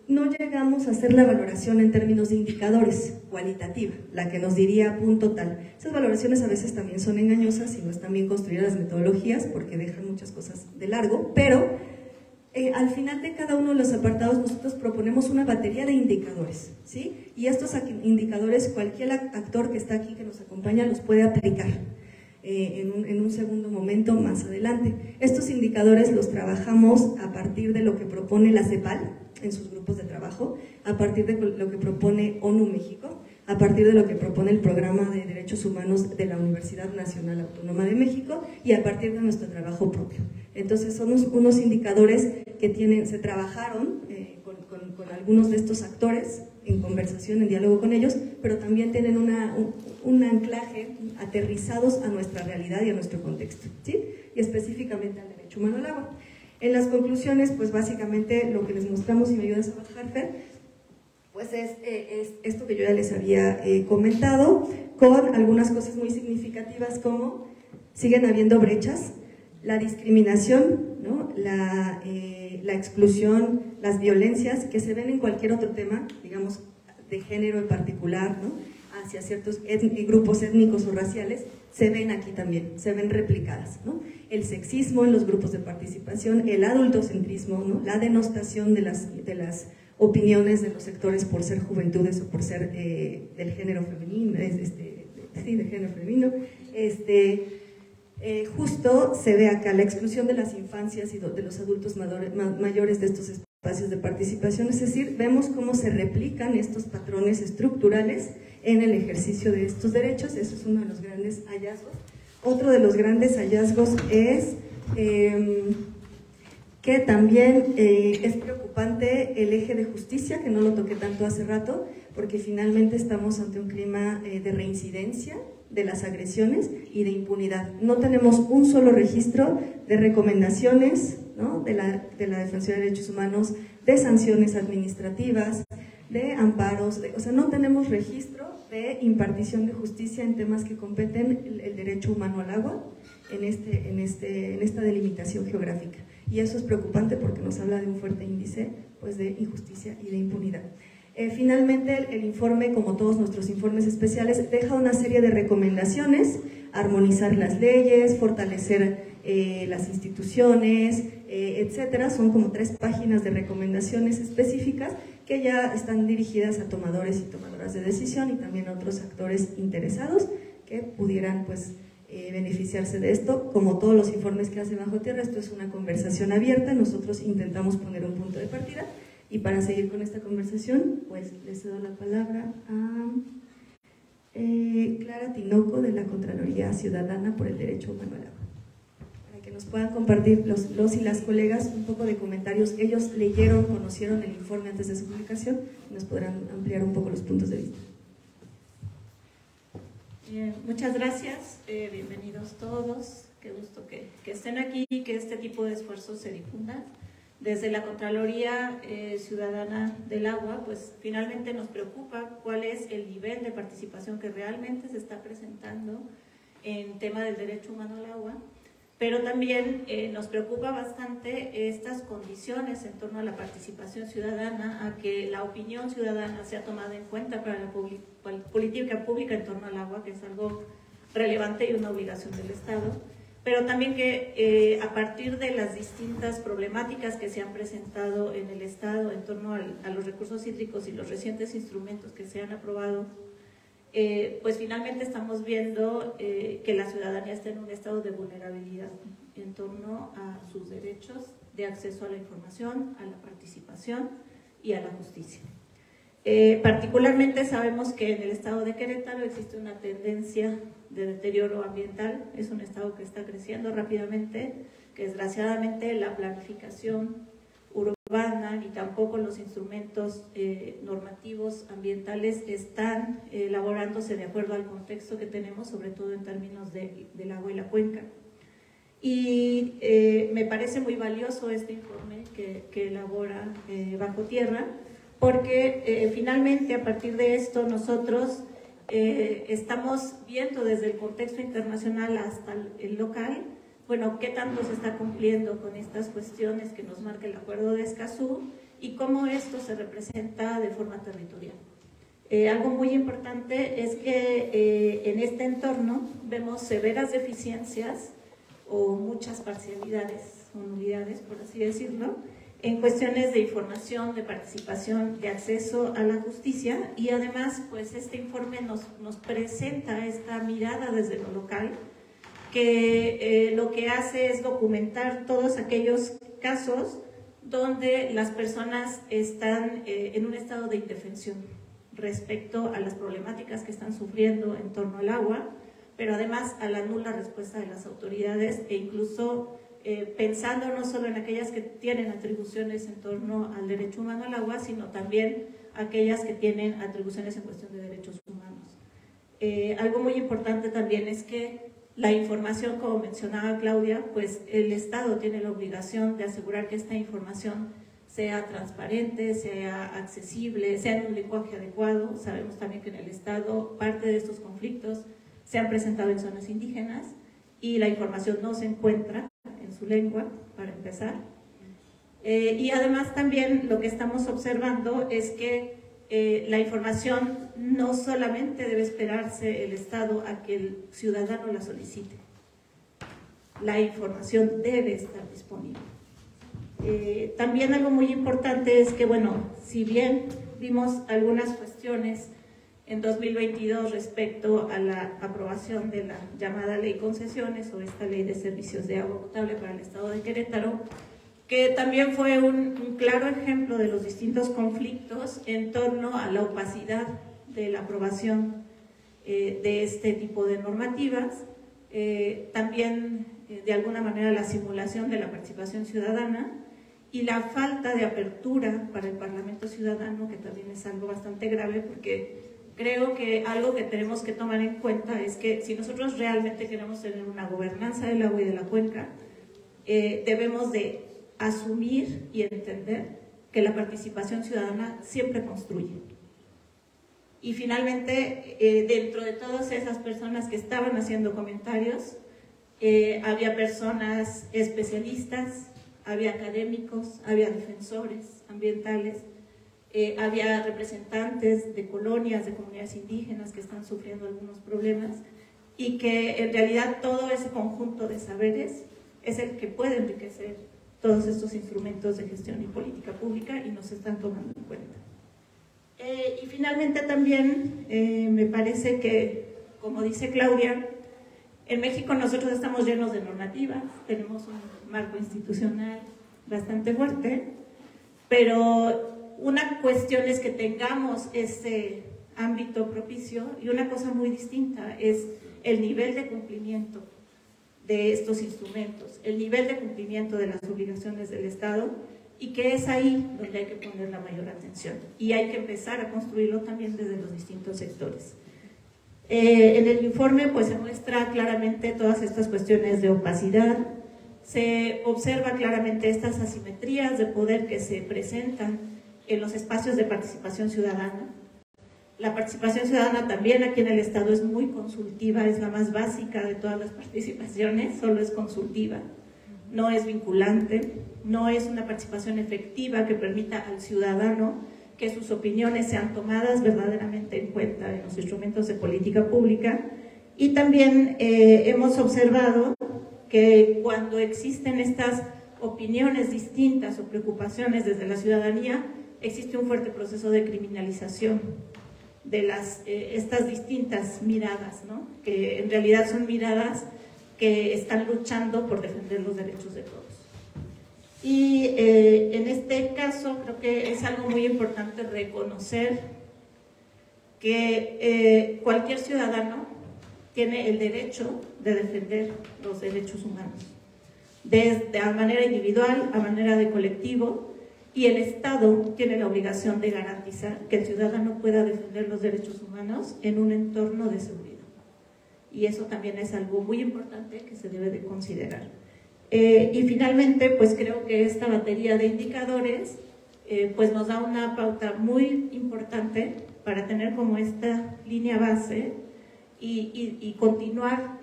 no llegamos a hacer la valoración en términos de indicadores, cualitativa, la que nos diría punto tal. Esas valoraciones a veces también son engañosas y no están bien construidas las metodologías porque dejan muchas cosas de largo, pero al final de cada uno de los apartados nosotros proponemos una batería de indicadores, ¿sí? Y estos indicadores cualquier actor que está aquí que nos acompaña los puede aplicar en un segundo momento más adelante. Estos indicadores los trabajamos a partir de lo que propone la CEPAL en sus grupos de trabajo, a partir de lo que propone ONU México, a partir de lo que propone el Programa de Derechos Humanos de la Universidad Nacional Autónoma de México y a partir de nuestro trabajo propio. Entonces son unos indicadores que se trabajaron con algunos de estos actores en conversación, en diálogo con ellos, pero también tienen un anclaje aterrizados a nuestra realidad y a nuestro contexto, ¿sí? Y específicamente al derecho humano al agua. En las conclusiones, pues básicamente lo que les mostramos, y me ayudas a bajar, Fer, pues es esto que yo ya les había comentado, con algunas cosas muy significativas como siguen habiendo brechas, la discriminación, ¿no? la exclusión, las violencias que se ven en cualquier otro tema, digamos, de género en particular, ¿no? Hacia ciertos grupos étnicos o raciales, se ven aquí también, se ven replicadas, ¿no? El sexismo en los grupos de participación, el adultocentrismo, ¿no? La denostación de las opiniones de los sectores por ser juventudes o por ser del género femenino, sí, del género femenino, justo se ve acá la exclusión de las infancias y de los adultos mayores de estos espacios de participación, es decir, vemos cómo se replican estos patrones estructurales en el ejercicio de estos derechos. Eso es uno de los grandes hallazgos. Otro de los grandes hallazgos es que también es preocupante el eje de justicia, que no lo toqué tanto hace rato, porque finalmente estamos ante un clima de reincidencia de las agresiones y de impunidad. No tenemos un solo registro de recomendaciones, ¿no? de la Defensoría de Derechos Humanos, de sanciones administrativas, de amparos, o sea, no tenemos registro de impartición de justicia en temas que competen el derecho humano al agua en esta delimitación geográfica. Y eso es preocupante porque nos habla de un fuerte índice, pues, de injusticia y de impunidad. Finalmente, el informe, como todos nuestros informes especiales, deja una serie de recomendaciones: armonizar las leyes, fortalecer las instituciones, etcétera. Son como 3 páginas de recomendaciones específicas que ya están dirigidas a tomadores y tomadoras de decisión y también a otros actores interesados que pudieran, pues, beneficiarse de esto. Como todos los informes que hace Bajo Tierra, esto es una conversación abierta. Nosotros intentamos poner un punto de partida Y para seguir con esta conversación, pues les cedo la palabra a Clara Tinoco, de la Contraloría Ciudadana por el Derecho Humano al Agua, para que nos puedan compartir los y las colegas un poco de comentarios. Ellos leyeron, conocieron el informe antes de su publicación y nos podrán ampliar un poco los puntos de vista. Muchas gracias, bienvenidos todos, qué gusto que estén aquí y que este tipo de esfuerzos se difundan. Desde la Contraloría Ciudadana del Agua, pues finalmente nos preocupa cuál es el nivel de participación que realmente se está presentando en tema del derecho humano al agua, pero también nos preocupa bastante estas condiciones en torno a la participación ciudadana, a que la opinión ciudadana sea tomada en cuenta para la política pública en torno al agua, que es algo relevante y una obligación del Estado, pero también que a partir de las distintas problemáticas que se han presentado en el Estado en torno a los recursos hídricos y los recientes instrumentos que se han aprobado, pues finalmente estamos viendo que la ciudadanía está en un estado de vulnerabilidad en torno a sus derechos de acceso a la información, a la participación y a la justicia. Particularmente sabemos que en el estado de Querétaro existe una tendencia de deterioro ambiental, es un estado que está creciendo rápidamente, que desgraciadamente la planificación urbana ni tampoco los instrumentos normativos ambientales están elaborándose de acuerdo al contexto que tenemos, sobre todo en términos del agua y la cuenca. Y me parece muy valioso este informe que elabora Bajo Tierra, porque finalmente a partir de esto nosotros estamos viendo desde el contexto internacional hasta el local, bueno, qué tanto se está cumpliendo con estas cuestiones que nos marca el Acuerdo de Escazú y cómo esto se representa de forma territorial. Algo muy importante es que en este entorno vemos severas deficiencias o muchas parcialidades o nulidades, por así decirlo, en cuestiones de información, de participación, de acceso a la justicia, y además pues este informe nos presenta esta mirada desde lo local, que lo que hace es documentar todos aquellos casos donde las personas están en un estado de indefensión respecto a las problemáticas que están sufriendo en torno al agua, pero además a la nula respuesta de las autoridades e incluso pensando no solo en aquellas que tienen atribuciones en torno al derecho humano al agua, sino también aquellas que tienen atribuciones en cuestión de derechos humanos. Algo muy importante también es que la información, como mencionaba Claudia, pues el Estado tiene la obligación de asegurar que esta información sea transparente, sea accesible, sea en un lenguaje adecuado. Sabemos también que en el Estado parte de estos conflictos se han presentado en zonas indígenas y la información no se encuentra en su lengua, para empezar. Y además también lo que estamos observando es que la información no solamente debe esperarse el Estado a que el ciudadano la solicite, la información debe estar disponible. También algo muy importante es que, bueno, si bien vimos algunas cuestiones en 2022 respecto a la aprobación de la llamada Ley Concesiones o esta Ley de Servicios de Agua Potable para el Estado de Querétaro, que también fue un claro ejemplo de los distintos conflictos en torno a la opacidad de la aprobación de este tipo de normativas, también de alguna manera la simulación de la participación ciudadana y la falta de apertura para el Parlamento Ciudadano, que también es algo bastante grave, porque creo que algo que tenemos que tomar en cuenta es que si nosotros realmente queremos tener una gobernanza del agua y de la cuenca, debemos de asumir y entender que la participación ciudadana siempre construye. Y finalmente, dentro de todas esas personas que estaban haciendo comentarios, había personas especialistas, había académicos, había defensores ambientales, había representantes de colonias, de comunidades indígenas que están sufriendo algunos problemas y que en realidad todo ese conjunto de saberes es el que puede enriquecer todos estos instrumentos de gestión y política pública y nos están tomando en cuenta. Y finalmente también me parece que, como dice Claudia, en México nosotros estamos llenos de normativas, tenemos un marco institucional bastante fuerte, pero una cuestión es que tengamos ese ámbito propicio y una cosa muy distinta es el nivel de cumplimiento de estos instrumentos, el nivel de cumplimiento de las obligaciones del Estado, y que es ahí donde hay que poner la mayor atención y hay que empezar a construirlo también desde los distintos sectores. En el informe pues se muestra claramente todas estas cuestiones de opacidad, se observa claramente estas asimetrías de poder que se presentan en los espacios de participación ciudadana. La participación ciudadana también aquí en el Estado es muy consultiva, es la más básica de todas las participaciones, solo es consultiva, no es vinculante, no es una participación efectiva que permita al ciudadano que sus opiniones sean tomadas verdaderamente en cuenta en los instrumentos de política pública. Y también hemos observado que cuando existen estas opiniones distintas o preocupaciones desde la ciudadanía, existe un fuerte proceso de criminalización de estas distintas miradas, ¿no? Que en realidad son miradas que están luchando por defender los derechos de todos. Y en este caso creo que es algo muy importante reconocer que cualquier ciudadano tiene el derecho de defender los derechos humanos, desde a manera individual, a manera de colectivo, y el Estado tiene la obligación de garantizar que el ciudadano pueda defender los derechos humanos en un entorno de seguridad. Y eso también es algo muy importante que se debe de considerar. Y finalmente, pues creo que esta batería de indicadores pues nos da una pauta muy importante para tener como esta línea base y continuar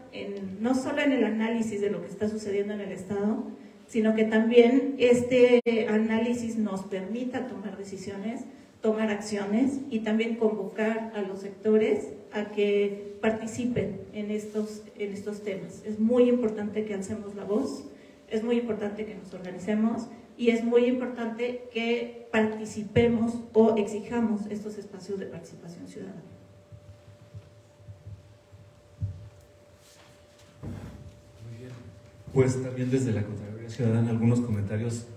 no solo en el análisis de lo que está sucediendo en el Estado, sino que también este análisis nos permita tomar decisiones, tomar acciones y también convocar a los sectores a que participen en estos temas. Es muy importante que alcemos la voz, es muy importante que nos organicemos y es muy importante que participemos o exijamos estos espacios de participación ciudadana. Muy bien. Pues también desde la Contraloría Ciudadana algunos comentarios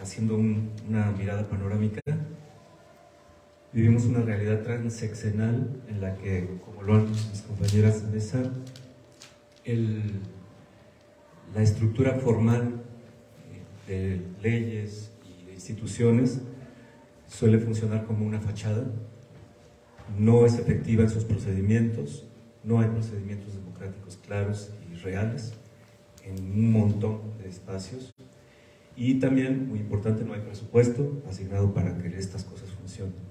haciendo una mirada panorámica. Vivimos una realidad transeccional en la que, como lo han dicho mis compañeras de mesa, la estructura formal de leyes y de instituciones suele funcionar como una fachada, no es efectiva en sus procedimientos, no hay procedimientos democráticos claros y reales en un montón de espacios, y también, muy importante, no hay presupuesto asignado para que estas cosas funcionen.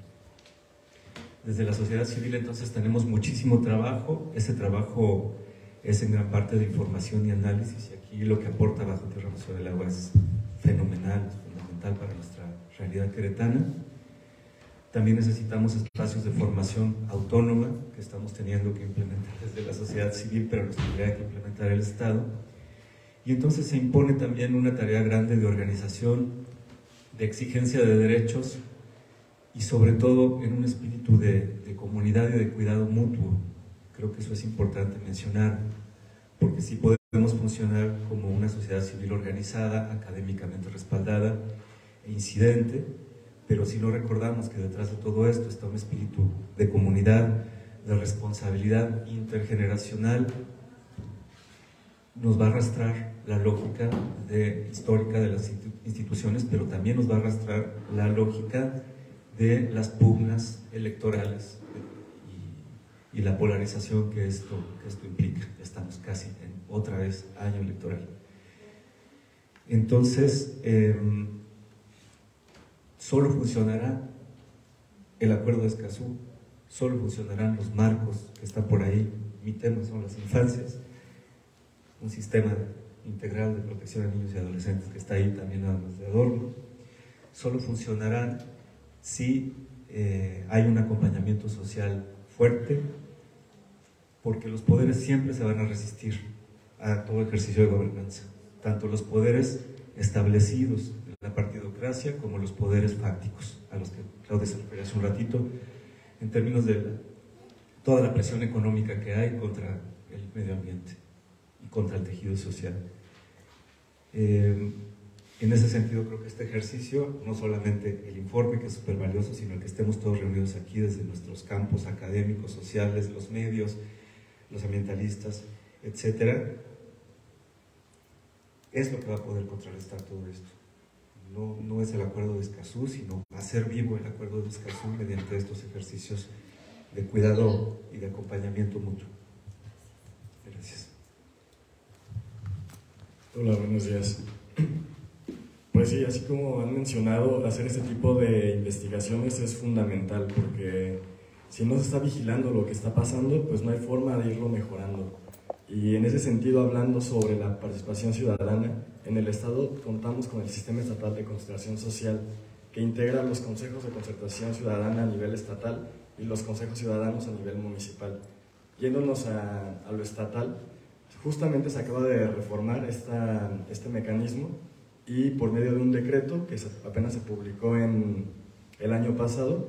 Desde la sociedad civil entonces tenemos muchísimo trabajo, ese trabajo es en gran parte de información y análisis, y aquí lo que aporta Bajo Tierra Bajo el Agua es fenomenal, es fundamental para nuestra realidad queretana. También necesitamos espacios de formación autónoma que estamos teniendo que implementar desde la sociedad civil, pero nos tendría que implementar el Estado. Y entonces se impone también una tarea grande de organización, de exigencia de derechos y sobre todo en un espíritu de comunidad y de cuidado mutuo. Creo que eso es importante mencionar, porque sí podemos funcionar como una sociedad civil organizada, académicamente respaldada e incidente, pero si no recordamos que detrás de todo esto está un espíritu de comunidad, de responsabilidad intergeneracional, nos va a arrastrar la lógica histórica de las instituciones, pero también nos va a arrastrar la lógica de las pugnas electorales y la polarización que esto implica. Estamos casi en otra vez año electoral. Entonces, solo funcionará el Acuerdo de Escazú, solo funcionarán los marcos que están por ahí. Mi tema son las infancias, un sistema integral de protección a niños y adolescentes que está ahí también nada más de adorno. Solo funcionarán si hay un acompañamiento social fuerte, porque los poderes siempre se van a resistir a todo ejercicio de gobernanza, tanto los poderes establecidos en la partidocracia como los poderes fácticos, a los que Claudia se refería hace un ratito, en términos de toda la presión económica que hay contra el medio ambiente y contra el tejido social. En ese sentido, creo que este ejercicio, no solamente el informe, que es súper valioso, sino el que estemos todos reunidos aquí desde nuestros campos académicos, sociales, los medios, los ambientalistas, etcétera, es lo que va a poder contrarrestar todo esto. No es el acuerdo de Escazú, sino hacer vivo el acuerdo de Escazú mediante estos ejercicios de cuidado y de acompañamiento mutuo. Gracias. Hola, buenos días. Pues sí, así como han mencionado, hacer este tipo de investigaciones es fundamental, porque si no se está vigilando lo que está pasando, pues no hay forma de irlo mejorando. Y en ese sentido, hablando sobre la participación ciudadana, en el Estado contamos con el Sistema Estatal de Concertación Social, que integra los consejos de concertación ciudadana a nivel estatal y los consejos ciudadanos a nivel municipal. Yéndonos a lo estatal, justamente se acaba de reformar este mecanismo, y por medio de un decreto que apenas se publicó en el año pasado,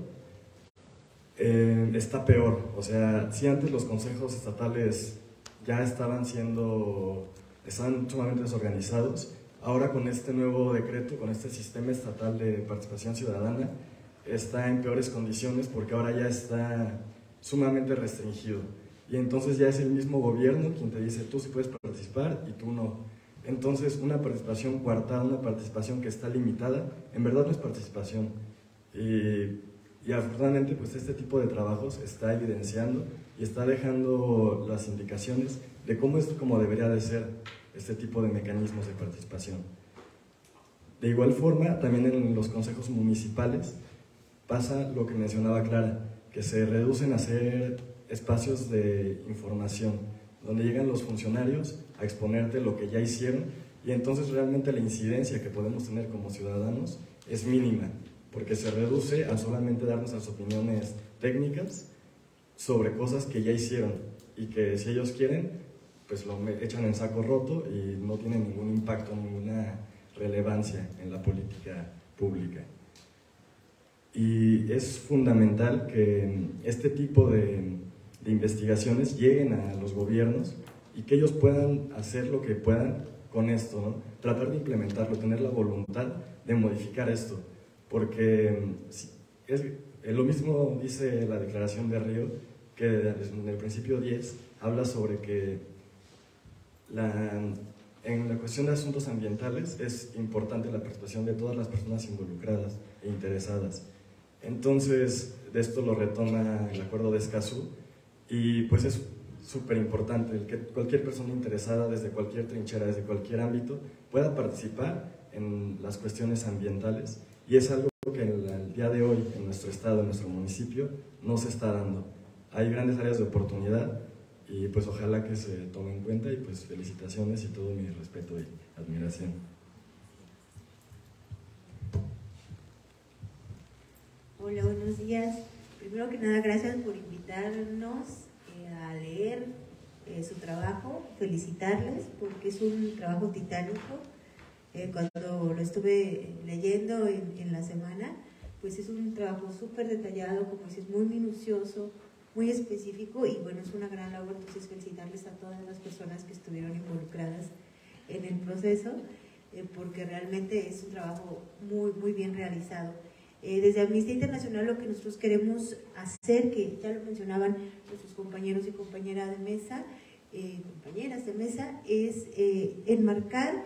está peor. O sea, si antes los consejos estatales ya estaban sumamente desorganizados, ahora con este nuevo decreto, con este sistema estatal de participación ciudadana, está en peores condiciones, porque ahora ya está sumamente restringido. Y entonces ya es el mismo gobierno quien te dice, tú sí puedes participar y tú no. Entonces, una participación coartada, una participación que está limitada, en verdad no es participación. Y afortunadamente, pues este tipo de trabajos está evidenciando y está dejando las indicaciones de cómo es como debería de ser este tipo de mecanismos de participación. De igual forma, también en los consejos municipales pasa lo que mencionaba Clara, que se reducen a ser espacios de información, donde llegan los funcionarios a exponerte lo que ya hicieron, y entonces realmente la incidencia que podemos tener como ciudadanos es mínima, porque se reduce a solamente dar nuestras opiniones técnicas sobre cosas que ya hicieron, y que si ellos quieren, pues lo echan en saco roto y no tienen ningún impacto, ninguna relevancia en la política pública. Y es fundamental que este tipo de investigaciones lleguen a los gobiernos y que ellos puedan hacer lo que puedan con esto, ¿no? Tratar de implementarlo, tener la voluntad de modificar esto, porque lo mismo dice la Declaración de Río, que en el principio 10 habla sobre que en la cuestión de asuntos ambientales es importante la participación de todas las personas involucradas e interesadas. Entonces, de esto lo retoma el Acuerdo de Escazú, y pues es súper importante el que cualquier persona interesada desde cualquier trinchera, desde cualquier ámbito, pueda participar en las cuestiones ambientales, y es algo que el día de hoy en nuestro estado, en nuestro municipio, no se está dando. Hay grandes áreas de oportunidad y pues ojalá que se tome en cuenta, y pues felicitaciones y todo mi respeto y admiración. Hola, buenos días. Primero que nada, gracias por invitarnos a leer su trabajo, felicitarles porque es un trabajo titánico. Cuando lo estuve leyendo en la semana, pues es un trabajo súper detallado, como dices, muy minucioso, muy específico, y bueno, es una gran labor. Entonces felicitarles a todas las personas que estuvieron involucradas en el proceso, porque realmente es un trabajo muy, muy bien realizado. Desde Amnistía Internacional lo que nosotros queremos hacer, que ya lo mencionaban nuestros compañeros y compañeras de mesa, es enmarcar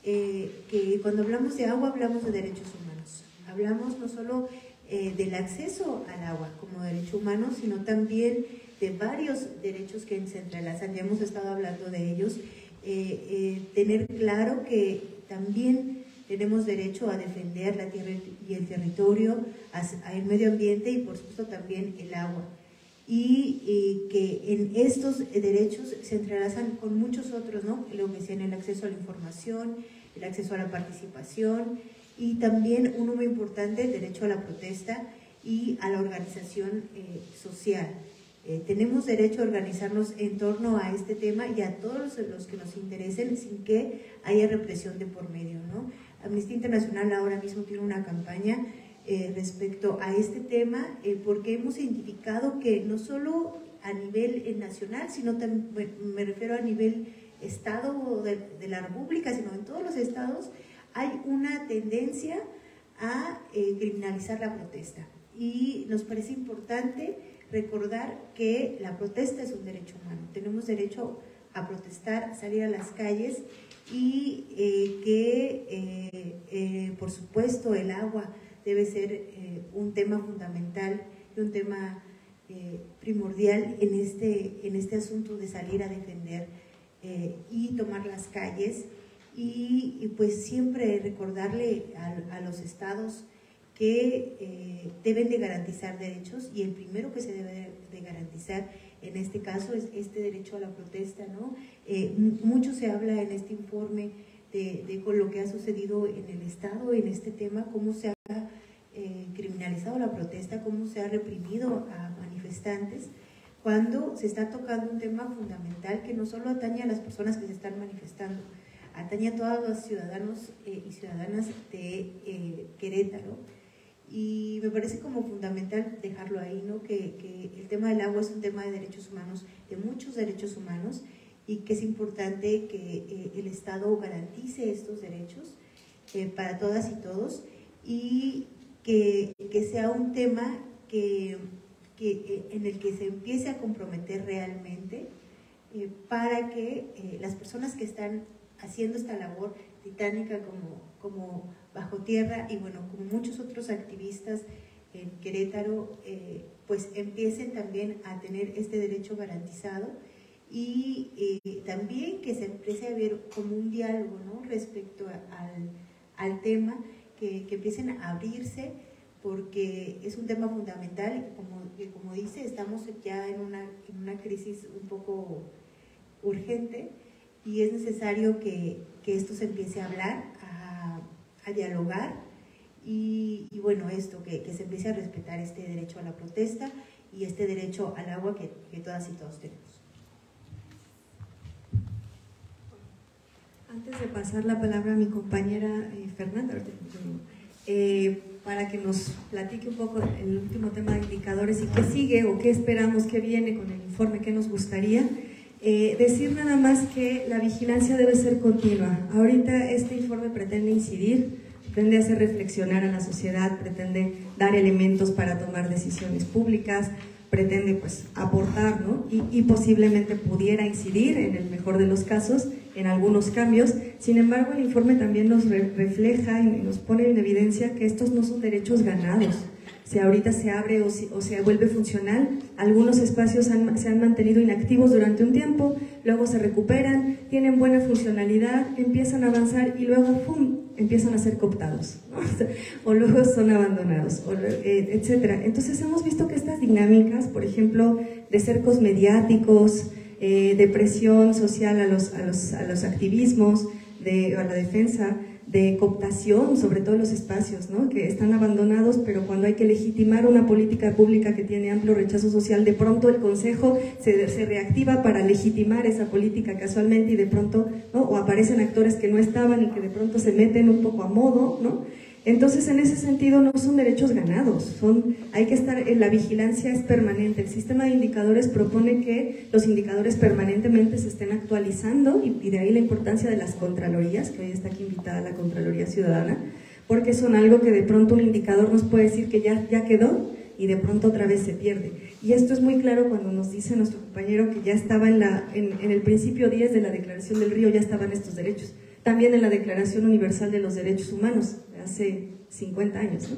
que cuando hablamos de agua hablamos de derechos humanos. Hablamos no solo del acceso al agua como derecho humano, sino también de varios derechos que se entrelazan. Ya hemos estado hablando de ellos. Tener claro que también tenemos derecho a defender la tierra y el territorio, al medio ambiente y por supuesto también el agua. Y que en estos derechos se entrelazan con muchos otros, ¿no? Lo que sean el acceso a la información, el acceso a la participación, y también uno muy importante, el derecho a la protesta y a la organización social. Tenemos derecho a organizarnos en torno a este tema y a todos los que nos interesen, sin que haya represión de por medio, ¿no? Amnistía Internacional ahora mismo tiene una campaña respecto a este tema, porque hemos identificado que no solo a nivel nacional, sino también, me refiero a nivel estado de la República, sino en todos los estados, hay una tendencia a criminalizar la protesta y nos parece importante recordar que la protesta es un derecho humano. Tenemos derecho a protestar, a salir a las calles y por supuesto el agua debe ser un tema fundamental y un tema primordial en este asunto de salir a defender y tomar las calles y pues siempre recordarle a los estados que deben de garantizar derechos y el primero que se debe de garantizar en este caso es este derecho a la protesta, ¿no? Mucho se habla en este informe de con lo que ha sucedido en el estado en este tema, cómo se ha criminalizado la protesta, cómo se ha reprimido a manifestantes, cuando se está tocando un tema fundamental que no solo atañe a las personas que se están manifestando, atañe a todos los ciudadanos y ciudadanas de Querétaro. Y me parece como fundamental dejarlo ahí, ¿no? Que el tema del agua es un tema de derechos humanos, de muchos derechos humanos, y que es importante que el Estado garantice estos derechos para todas y todos, y que sea un tema en el que se empiece a comprometer realmente para que las personas que están haciendo esta labor titánica como bajo tierra y bueno, como muchos otros activistas en Querétaro, pues empiecen también a tener este derecho garantizado y también que se empiece a ver como un diálogo, ¿no? Respecto al tema, que empiecen a abrirse porque es un tema fundamental y como dice, estamos ya en una crisis un poco urgente y es necesario que esto se empiece a hablar, a dialogar y bueno, esto, que se empiece a respetar este derecho a la protesta y este derecho al agua que todas y todos tenemos. Antes de pasar la palabra a mi compañera Fernanda, para que nos platique un poco el último tema de indicadores y qué sigue o qué esperamos que viene con el informe, qué nos gustaría, decir nada más que la vigilancia debe ser continua. Ahorita este informe pretende incidir, pretende hacer reflexionar a la sociedad, pretende dar elementos para tomar decisiones públicas, pretende pues aportar, ¿no? y posiblemente pudiera incidir en el mejor de los casos en algunos cambios. Sin embargo, el informe también nos refleja y nos pone en evidencia que estos no son derechos ganados. Si ahorita se abre o se vuelve funcional, algunos espacios se han mantenido inactivos durante un tiempo, luego se recuperan, tienen buena funcionalidad, empiezan a avanzar y luego ¡pum!, empiezan a ser cooptados, ¿no? O luego son abandonados, etc. Entonces hemos visto que estas dinámicas, por ejemplo, de cercos mediáticos, de presión social a los activismos, a la defensa, de cooptación, sobre todo los espacios, ¿no? Que están abandonados, pero cuando hay que legitimar una política pública que tiene amplio rechazo social, de pronto el Consejo se reactiva para legitimar esa política casualmente y de pronto, ¿no? O aparecen actores que no estaban y que de pronto se meten un poco a modo, ¿no? Entonces, en ese sentido, no son derechos ganados, hay que estar, la vigilancia es permanente. El sistema de indicadores propone que los indicadores permanentemente se estén actualizando y de ahí la importancia de las contralorías, que hoy está aquí invitada la Contraloría Ciudadana, porque son algo que de pronto un indicador nos puede decir que ya quedó y de pronto otra vez se pierde. Y esto es muy claro cuando nos dice nuestro compañero que ya estaba en el principio 10 de la Declaración del Río, ya estaban estos derechos. También en la Declaración Universal de los Derechos Humanos, de hace 50 años, ¿no?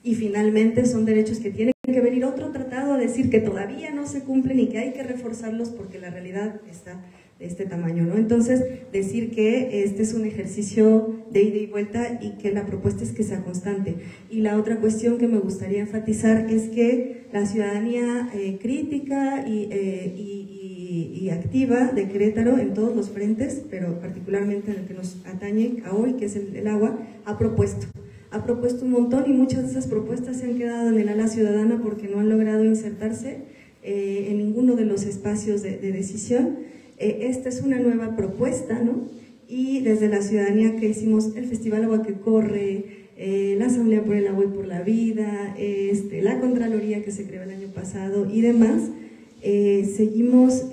Y finalmente son derechos que tienen que venir otro tratado a decir que todavía no se cumplen y que hay que reforzarlos porque la realidad está de este tamaño, ¿no? Entonces, decir que este es un ejercicio de ida y vuelta y que la propuesta es que sea constante. Y la otra cuestión que me gustaría enfatizar es que la ciudadanía crítica y activa de Querétaro en todos los frentes, pero particularmente en el que nos atañe a hoy, que es el agua, ha propuesto un montón y muchas de esas propuestas se han quedado en el ala ciudadana porque no han logrado insertarse en ninguno de los espacios de decisión. Esta es una nueva propuesta, ¿no? Y desde la ciudadanía que hicimos el Festival Agua que Corre, la Asamblea por el Agua y por la Vida, la Contraloría que se creó el año pasado y demás, seguimos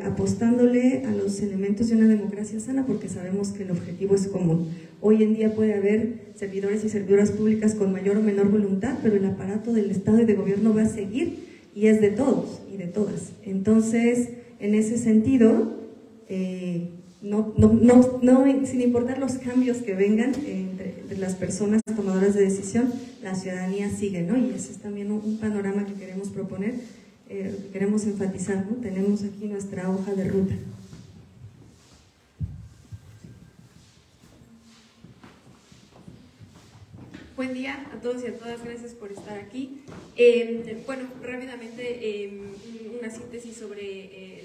apostándole a los elementos de una democracia sana porque sabemos que el objetivo es común. Hoy en día puede haber servidores y servidoras públicas con mayor o menor voluntad, pero el aparato del Estado y de gobierno va a seguir y es de todos y de todas. Entonces, en ese sentido, sin importar los cambios que vengan entre las personas tomadoras de decisión, la ciudadanía sigue, ¿no? Y ese es también un panorama que queremos proponer, que queremos enfatizar, ¿no? Tenemos aquí nuestra hoja de ruta. Buen día a todos y a todas, gracias por estar aquí. Bueno, rápidamente una síntesis sobre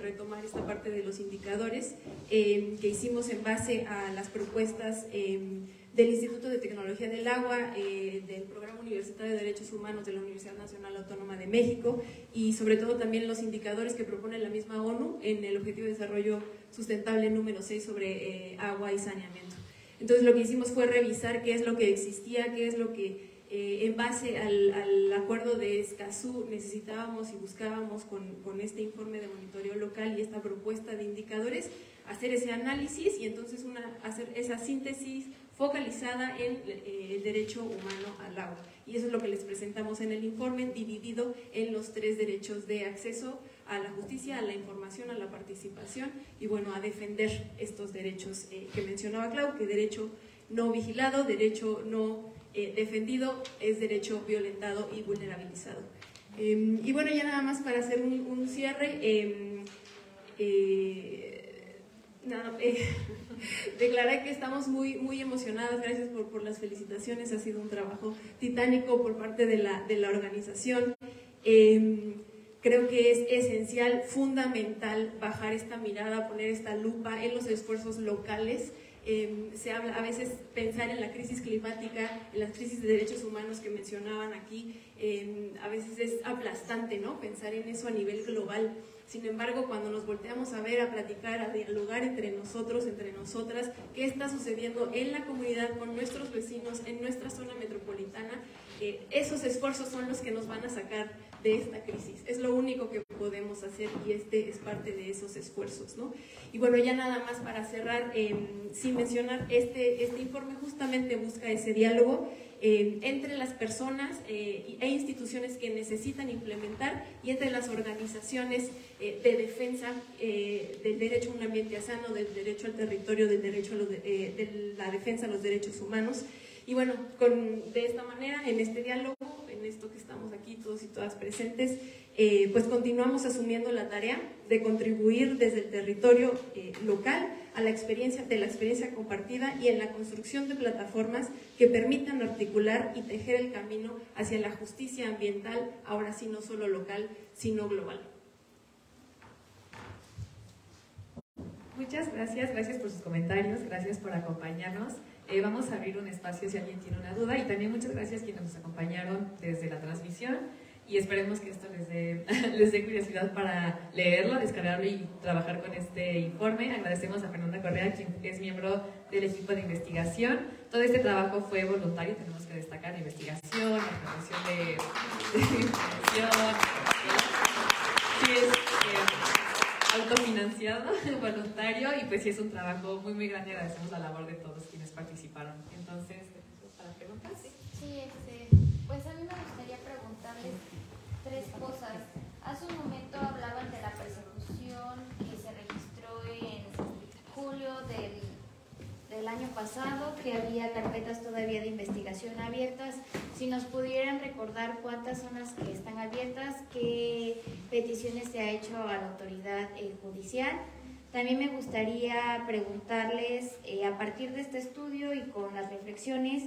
retomar esta parte de los indicadores que hicimos en base a las propuestas del Instituto de Tecnología del Agua, del Programa Universitario de Derechos Humanos de la Universidad Nacional Autónoma de México y sobre todo también los indicadores que propone la misma ONU en el Objetivo de Desarrollo Sustentable número 6 sobre agua y saneamiento. Entonces lo que hicimos fue revisar qué es lo que existía, qué es lo que en base al acuerdo de Escazú necesitábamos y buscábamos con este informe de monitoreo local y esta propuesta de indicadores, hacer ese análisis y entonces hacer esa síntesis focalizada en el derecho humano al agua. Y eso es lo que les presentamos en el informe, dividido en los 3 derechos de acceso a la justicia, a la información, a la participación y bueno, a defender estos derechos que mencionaba Clau, que derecho no vigilado, derecho no defendido es derecho violentado y vulnerabilizado. Y bueno, ya nada más para hacer un cierre, declarar que estamos muy emocionadas, gracias por las felicitaciones, ha sido un trabajo titánico por parte de la organización. Creo que es esencial, fundamental bajar esta mirada, poner esta lupa en los esfuerzos locales. Se habla a veces pensar en la crisis climática, en las crisis de derechos humanos que mencionaban aquí, a veces es aplastante, ¿no? Pensar en eso a nivel global. Sin embargo, cuando nos volteamos a ver, a platicar, a dialogar entre nosotros, entre nosotras, qué está sucediendo en la comunidad, con nuestros vecinos, en nuestra zona metropolitana, esos esfuerzos son los que nos van a sacar de esta crisis. Es lo único que podemos hacer y este es parte de esos esfuerzos, ¿no? Y bueno, ya nada más para cerrar, sin mencionar, este informe justamente busca ese diálogo entre las personas e instituciones que necesitan implementar y entre las organizaciones de defensa del derecho a un ambiente sano, del derecho al territorio, del derecho de la defensa de los derechos humanos. Y bueno, de esta manera, en este diálogo, en esto que estamos aquí todos y todas presentes, pues continuamos asumiendo la tarea de contribuir desde el territorio local a la experiencia compartida y en la construcción de plataformas que permitan articular y tejer el camino hacia la justicia ambiental, ahora sí no solo local, sino global. Muchas gracias por sus comentarios, gracias por acompañarnos. Vamos a abrir un espacio si alguien tiene una duda y también muchas gracias a quienes nos acompañaron desde la transmisión y esperemos que esto les dé curiosidad para leerlo, descargarlo y trabajar con este informe. Agradecemos a Fernanda Correa, quien es miembro del equipo de investigación. Todo este trabajo fue voluntario, tenemos que destacar la investigación, la producción de información, sí es autofinanciado, voluntario y pues sí es un trabajo muy grande. Agradecemos la labor de todos quienes participaron. Entonces, ¿para preguntas? Sí, pues a mí me gustaría preguntarles 3 cosas. Hace un momento hablaban de la persecución que se registró en julio del año pasado, que había carpetas todavía de investigación abiertas. Si nos pudieran recordar cuántas son las que están abiertas, qué peticiones se ha hecho a la autoridad judicial. También me gustaría preguntarles, a partir de este estudio y con las reflexiones,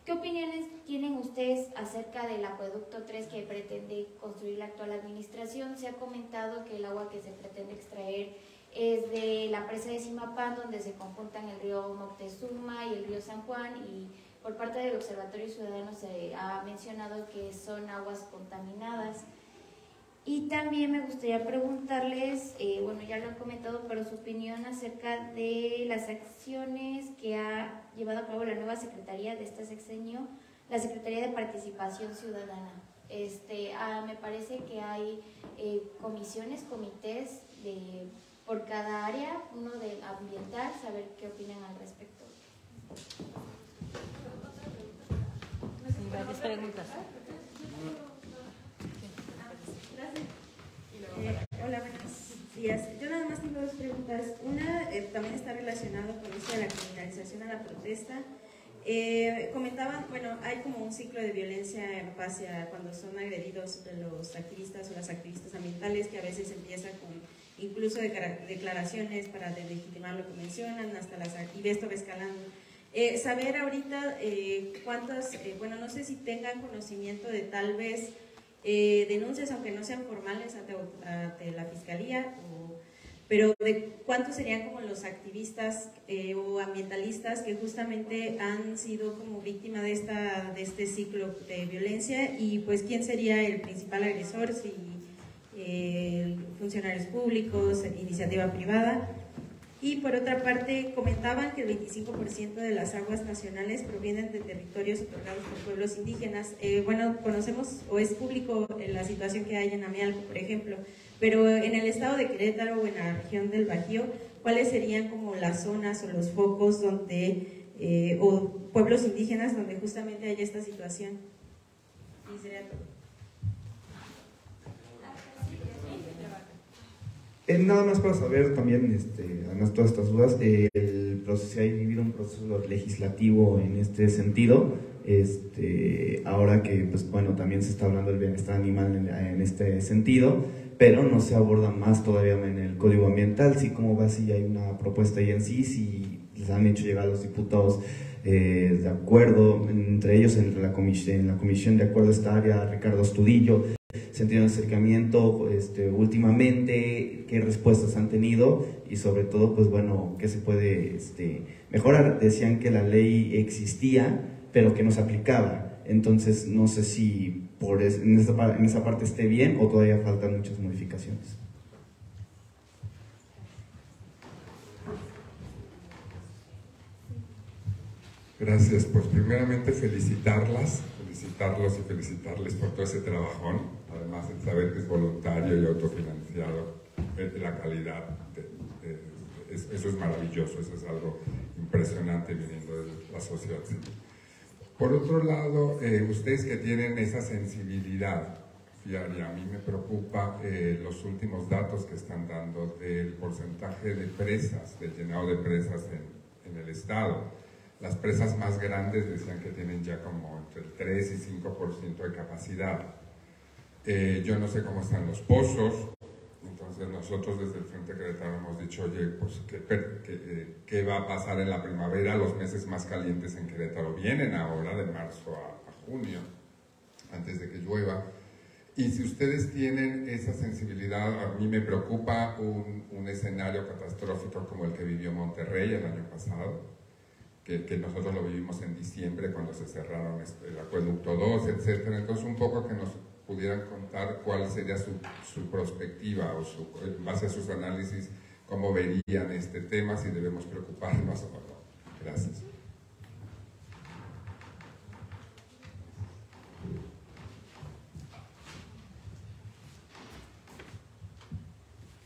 ¿qué opiniones tienen ustedes acerca del acueducto 3 que pretende construir la actual administración? Se ha comentado que el agua que se pretende extraer es de la presa de Zimapán, donde se conjuntan el río Moctezuma y el río San Juan, y por parte del Observatorio Ciudadano se ha mencionado que son aguas contaminadas. Y también me gustaría preguntarles, bueno, ya lo han comentado, pero su opinión acerca de las acciones que ha llevado a cabo la nueva Secretaría de este sexenio, la Secretaría de Participación Ciudadana. Me parece que hay comisiones, comités por cada área, uno de ambiental, saber qué opinan al respecto. Varias preguntas. Hola, buenos días. Yo nada más tengo dos preguntas. Una también está relacionada con esto de la criminalización a la protesta. Comentaban, bueno, hay como un ciclo de violencia en base a cuando son agredidos los activistas o las activistas ambientales, que a veces empieza con incluso declaraciones para deslegitimar lo que mencionan, y esto va escalando. Saber ahorita cuántas, bueno, no sé si tengan conocimiento de tal vez denuncias, aunque no sean formales, ante la Fiscalía, pero de cuántos serían como los activistas o ambientalistas que justamente han sido como víctima de este ciclo de violencia, y pues quién sería el principal agresor, si funcionarios públicos, iniciativa privada. Y por otra parte, comentaban que el 25% de las aguas nacionales provienen de territorios otorgados por pueblos indígenas. Bueno, conocemos o es público la situación que hay en Amealco, por ejemplo, pero en el estado de Querétaro o en la región del Bajío, ¿cuáles serían como las zonas o los focos donde, o pueblos indígenas donde justamente haya esta situación? Y sería todo. Nada más para saber también, además todas estas dudas, si hay vivido un proceso legislativo en este sentido, ahora que pues bueno, también se está hablando del bienestar animal en este sentido, pero no se aborda más todavía en el Código Ambiental, si cómo va, si hay una propuesta ahí en sí, si les han hecho llegar a los diputados de acuerdo, entre ellos en la comisión de acuerdo a esta área, Ricardo Astudillo, sentido de acercamiento últimamente, qué respuestas han tenido y sobre todo, pues bueno, qué se puede mejorar. Decían que la ley existía, pero que no se aplicaba. Entonces, no sé si en esa parte esté bien o todavía faltan muchas modificaciones. Gracias. Pues primeramente felicitarlos y felicitarles por todo ese trabajón, además de saber que es voluntario y autofinanciado, la calidad, eso es maravilloso, eso es algo impresionante viniendo de la sociedad civil. Por otro lado, ustedes que tienen esa sensibilidad, y a mí me preocupa los últimos datos que están dando del porcentaje de presas, del llenado de presas en el estado. Las presas más grandes decían que tienen ya como entre el 3 y 5% de capacidad. Yo no sé cómo están los pozos, entonces nosotros desde el Frente Querétaro hemos dicho, oye, pues ¿qué va a pasar en la primavera? Los meses más calientes en Querétaro vienen ahora, de marzo a junio, antes de que llueva. Y si ustedes tienen esa sensibilidad, a mí me preocupa un escenario catastrófico como el que vivió Monterrey el año pasado, que nosotros lo vivimos en diciembre cuando se cerraron el acueducto 2, etc. Entonces un poco que nos pudieran contar cuál sería su perspectiva o en base a sus análisis, cómo verían este tema, si debemos preocuparnos o no. Gracias.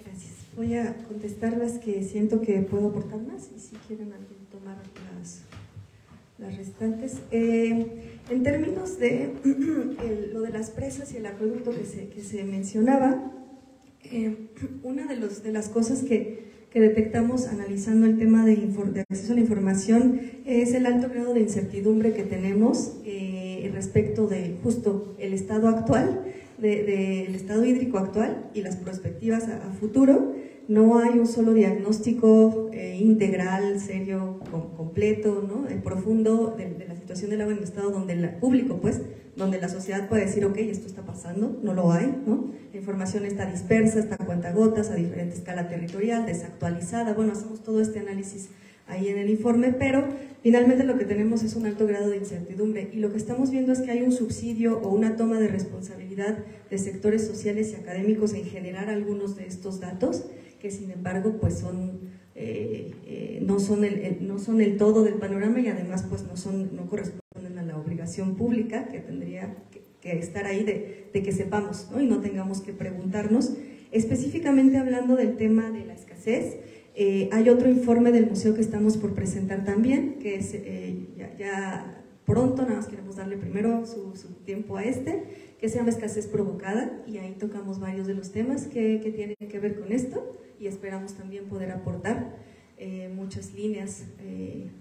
Gracias. Voy a contestar las que siento que puedo aportar más y si quieren alguien tomar las restantes. En términos de lo de las presas y el acueducto que se mencionaba, una de las cosas que detectamos analizando el tema de acceso a la información es el alto grado de incertidumbre que tenemos respecto de justo el estado actual, del estado hídrico actual y las perspectivas a futuro. No hay un solo diagnóstico integral, serio, completo, ¿no? Profundo de la situación del agua en el estado donde el público, pues, donde la sociedad puede decir, ok, esto está pasando, no lo hay, ¿no? La información está dispersa, está a cuentagotas, a diferente escala territorial, desactualizada. Bueno, hacemos todo este análisis ahí en el informe, pero finalmente lo que tenemos es un alto grado de incertidumbre y lo que estamos viendo es que hay un subsidio o una toma de responsabilidad de sectores sociales y académicos en generar algunos de estos datos, que sin embargo pues no son el todo del panorama y además pues no corresponden a la obligación pública que tendría estar ahí, de que sepamos, ¿no? Y no tengamos que preguntarnos. Específicamente hablando del tema de la escasez, hay otro informe del museo que estamos por presentar también, que es ya pronto, nada más queremos darle primero su tiempo a que se llama Escasez Provocada, y ahí tocamos varios de los temas que tienen que ver con esto, y esperamos también poder aportar muchas líneas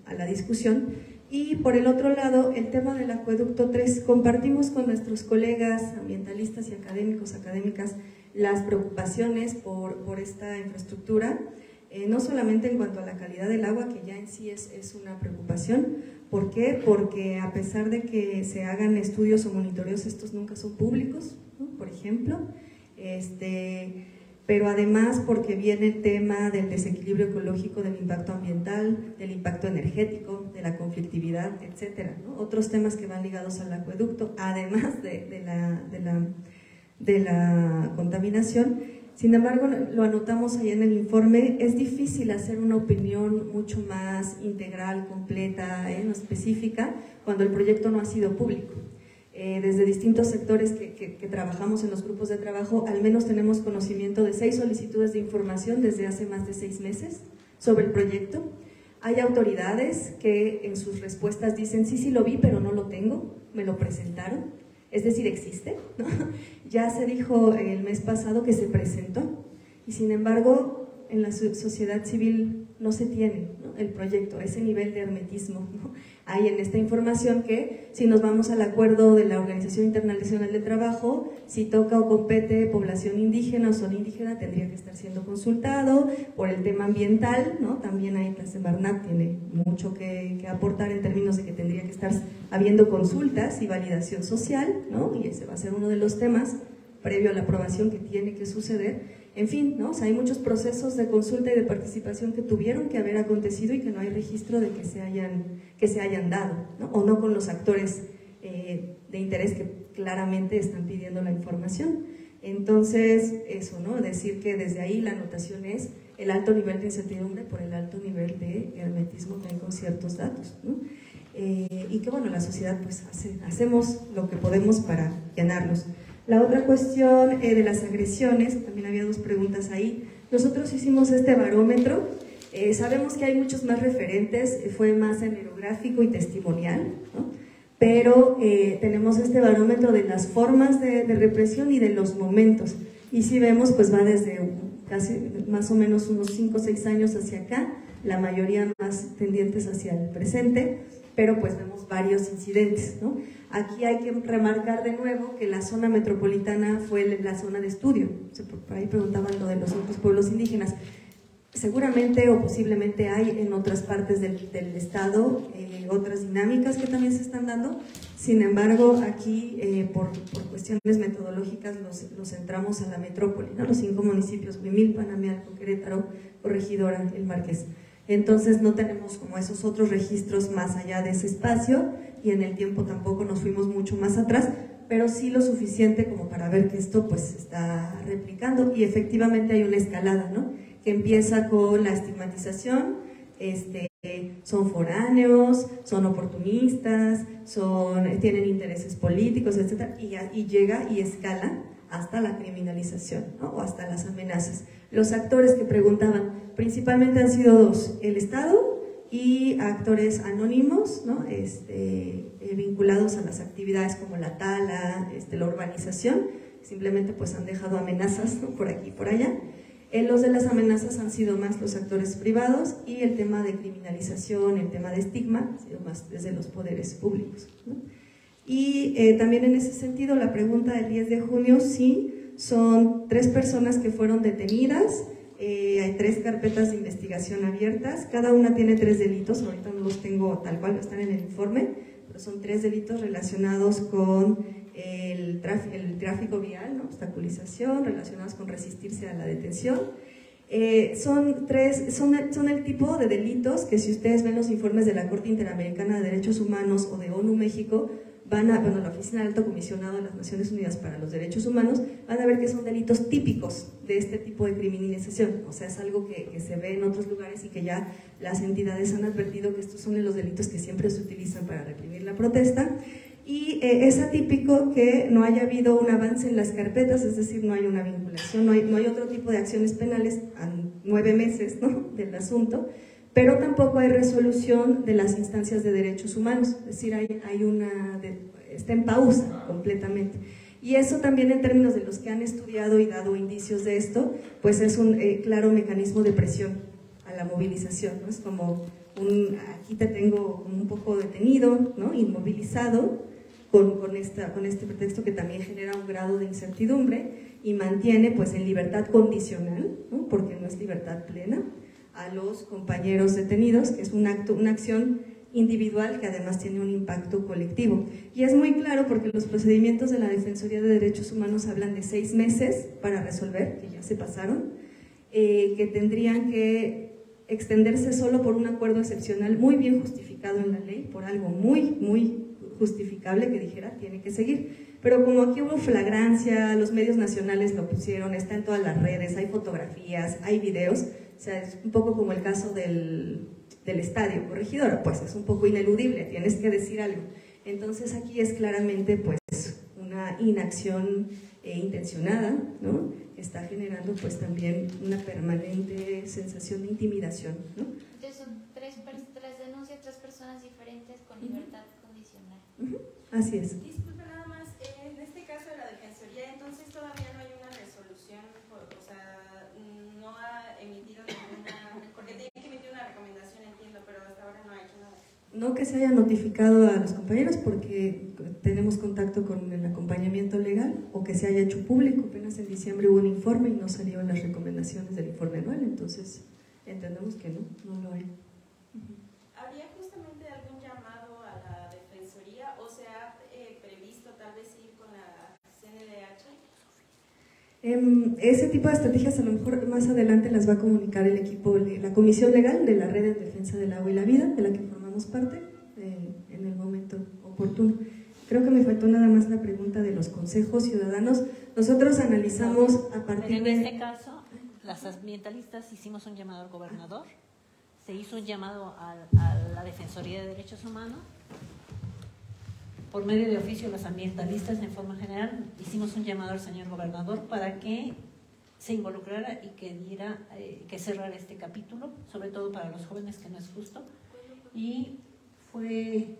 a la discusión. Y por el otro lado, el tema del Acueducto 3, compartimos con nuestros colegas ambientalistas y académicas, las preocupaciones por esta infraestructura, no solamente en cuanto a la calidad del agua, que ya en sí es una preocupación. ¿Por qué? Porque a pesar de que se hagan estudios o monitoreos, estos nunca son públicos, ¿no? Por ejemplo, pero además porque viene el tema del desequilibrio ecológico, del impacto ambiental, del impacto energético, de la conflictividad, etcétera, ¿no? Otros temas que van ligados al acueducto, además de la contaminación. Sin embargo, lo anotamos ahí en el informe, es difícil hacer una opinión mucho más integral, completa, no específica, cuando el proyecto no ha sido público. Desde distintos sectores que trabajamos en los grupos de trabajo, al menos tenemos conocimiento de 6 solicitudes de información desde hace más de 6 meses sobre el proyecto. Hay autoridades que en sus respuestas dicen, sí lo vi, pero no lo tengo, me lo presentaron. Es decir, existe, ¿no? Ya se dijo el mes pasado que se presentó, y sin embargo en la sociedad civil no se tiene, ¿no? El proyecto, ese nivel de hermetismo, ¿no? Hay en esta información que si nos vamos al acuerdo de la Organización Internacional del Trabajo, si toca o compete población indígena o zona indígena, tendría que estar siendo consultado. Por el tema ambiental, ¿no? También ahí la Semarnat tiene mucho que aportar en términos de que tendría que estar habiendo consultas y validación social, ¿no? Y ese va a ser uno de los temas previo a la aprobación que tiene que suceder. En fin, ¿no? O sea, hay muchos procesos de consulta y de participación que tuvieron que haber acontecido y que no hay registro de que se hayan dado, ¿no? O no con los actores de interés que claramente están pidiendo la información. Entonces, eso, ¿no? Decir que desde ahí la anotación es el alto nivel de incertidumbre por el alto nivel de hermetismo que hay con ciertos datos, ¿no? Y que, bueno, la sociedad pues hacemos lo que podemos para llenarlos. La otra cuestión de las agresiones, también había 2 preguntas ahí. Nosotros hicimos este barómetro, sabemos que hay muchos más referentes, fue más hemerográfico y testimonial, ¿no? Pero tenemos este barómetro de las formas de represión y de los momentos. Y si vemos, pues va desde casi más o menos unos 5 o 6 años hacia acá, la mayoría más tendientes hacia el presente, pero pues vemos varios incidentes, ¿no? Aquí hay que remarcar de nuevo que la zona metropolitana fue la zona de estudio. Por ahí preguntaban lo de los otros pueblos indígenas. Seguramente o posiblemente hay en otras partes del estado otras dinámicas que también se están dando. Sin embargo, aquí por cuestiones metodológicas los centramos a la metrópoli, ¿no? Los 5 municipios, Huimilpan, Amialco, Querétaro, Corregidora, El Marqués. Entonces no tenemos como esos otros registros más allá de ese espacio, y en el tiempo tampoco nos fuimos mucho más atrás, pero sí lo suficiente como para ver que esto pues se está replicando, y efectivamente hay una escalada, ¿no? Que empieza con la estigmatización, son foráneos, son oportunistas, tienen intereses políticos, etc. Y llega y escala hasta la criminalización, ¿no? O hasta las amenazas. Los actores que preguntaban principalmente han sido 2, el Estado y actores anónimos, ¿no? Vinculados a las actividades como la tala, la urbanización, simplemente pues han dejado amenazas, ¿no? Por aquí y por allá. Los de las amenazas han sido más los actores privados, y el tema de criminalización, el tema de estigma, ha sido más desde los poderes públicos, ¿no? Y también en ese sentido, la pregunta del 10 de junio, sí, son 3 personas que fueron detenidas, hay 3 carpetas de investigación abiertas, cada una tiene 3 delitos, ahorita no los tengo tal cual, están en el informe, pero son 3 delitos relacionados con el tráfico vial, ¿no? Obstaculización, relacionados con resistirse a la detención. Son el tipo de delitos que, si ustedes ven los informes de la Corte Interamericana de Derechos Humanos o de ONU México, la Oficina del Alto Comisionado de las Naciones Unidas para los Derechos Humanos, van a ver que son delitos típicos de este tipo de criminalización. O sea, es algo que se ve en otros lugares y que ya las entidades han advertido que estos son los delitos que siempre se utilizan para reprimir la protesta. Y es atípico que no haya habido un avance en las carpetas, es decir, no hay una vinculación, no hay otro tipo de acciones penales a 9 meses, ¿no?, del asunto, pero tampoco hay resolución de las instancias de derechos humanos, es decir, está en pausa completamente. Y eso también, en términos de los que han estudiado y dado indicios de esto, pues es un claro mecanismo de presión a la movilización, ¿no? Es como aquí te tengo un poco detenido, ¿no?, inmovilizado, con este pretexto que también genera un grado de incertidumbre y mantiene pues en libertad condicional, ¿no?, porque no es libertad plena, a los compañeros detenidos, que es una acción individual que además tiene un impacto colectivo. Y es muy claro porque los procedimientos de la Defensoría de Derechos Humanos hablan de 6 meses para resolver, que ya se pasaron, que tendrían que extenderse solo por un acuerdo excepcional muy bien justificado en la ley, por algo muy justificable que dijera tiene que seguir. Pero como aquí hubo flagrancia, los medios nacionales lo pusieron, está en todas las redes, hay fotografías, hay videos, o sea, es un poco como el caso del estadio Corregidora, pues es un poco ineludible, tienes que decir algo. Entonces aquí es claramente pues una inacción intencionada, ¿no?, que está generando pues también una permanente sensación de intimidación, ¿no? Entonces son tres denuncias, 3 personas diferentes con libertad condicional. Así es. Disculpe, nada más, en este caso de la Defensoría, entonces todavía no hay una resolución, o sea, no ha emitido ninguna, porque tiene que emitir una recomendación, entiendo, pero hasta ahora no ha hecho nada. No que se haya notificado a los compañeros porque tenemos contacto con el acompañamiento legal, o que se haya hecho público. Apenas en diciembre hubo un informe y no salieron las recomendaciones del informe anual, entonces entendemos que no lo hay. ¿Habría justamente algún llamado a la Defensoría o se ha previsto tal vez ir con la CNDH? Ese tipo de estrategias a lo mejor más adelante las va a comunicar el equipo, la Comisión Legal de la Red en Defensa del Agua y la Vida, de la que formamos parte, en el momento oportuno. Creo que me faltó nada más la pregunta de los consejos ciudadanos. Nosotros analizamos a partir de… En este caso, las ambientalistas hicimos un llamado al gobernador, se hizo un llamado a la Defensoría de Derechos Humanos, por medio de oficio los ambientalistas en forma general hicimos un llamado al señor gobernador para que se involucrara y que diera, que cerrara este capítulo, sobre todo para los jóvenes, que no es justo. Y fue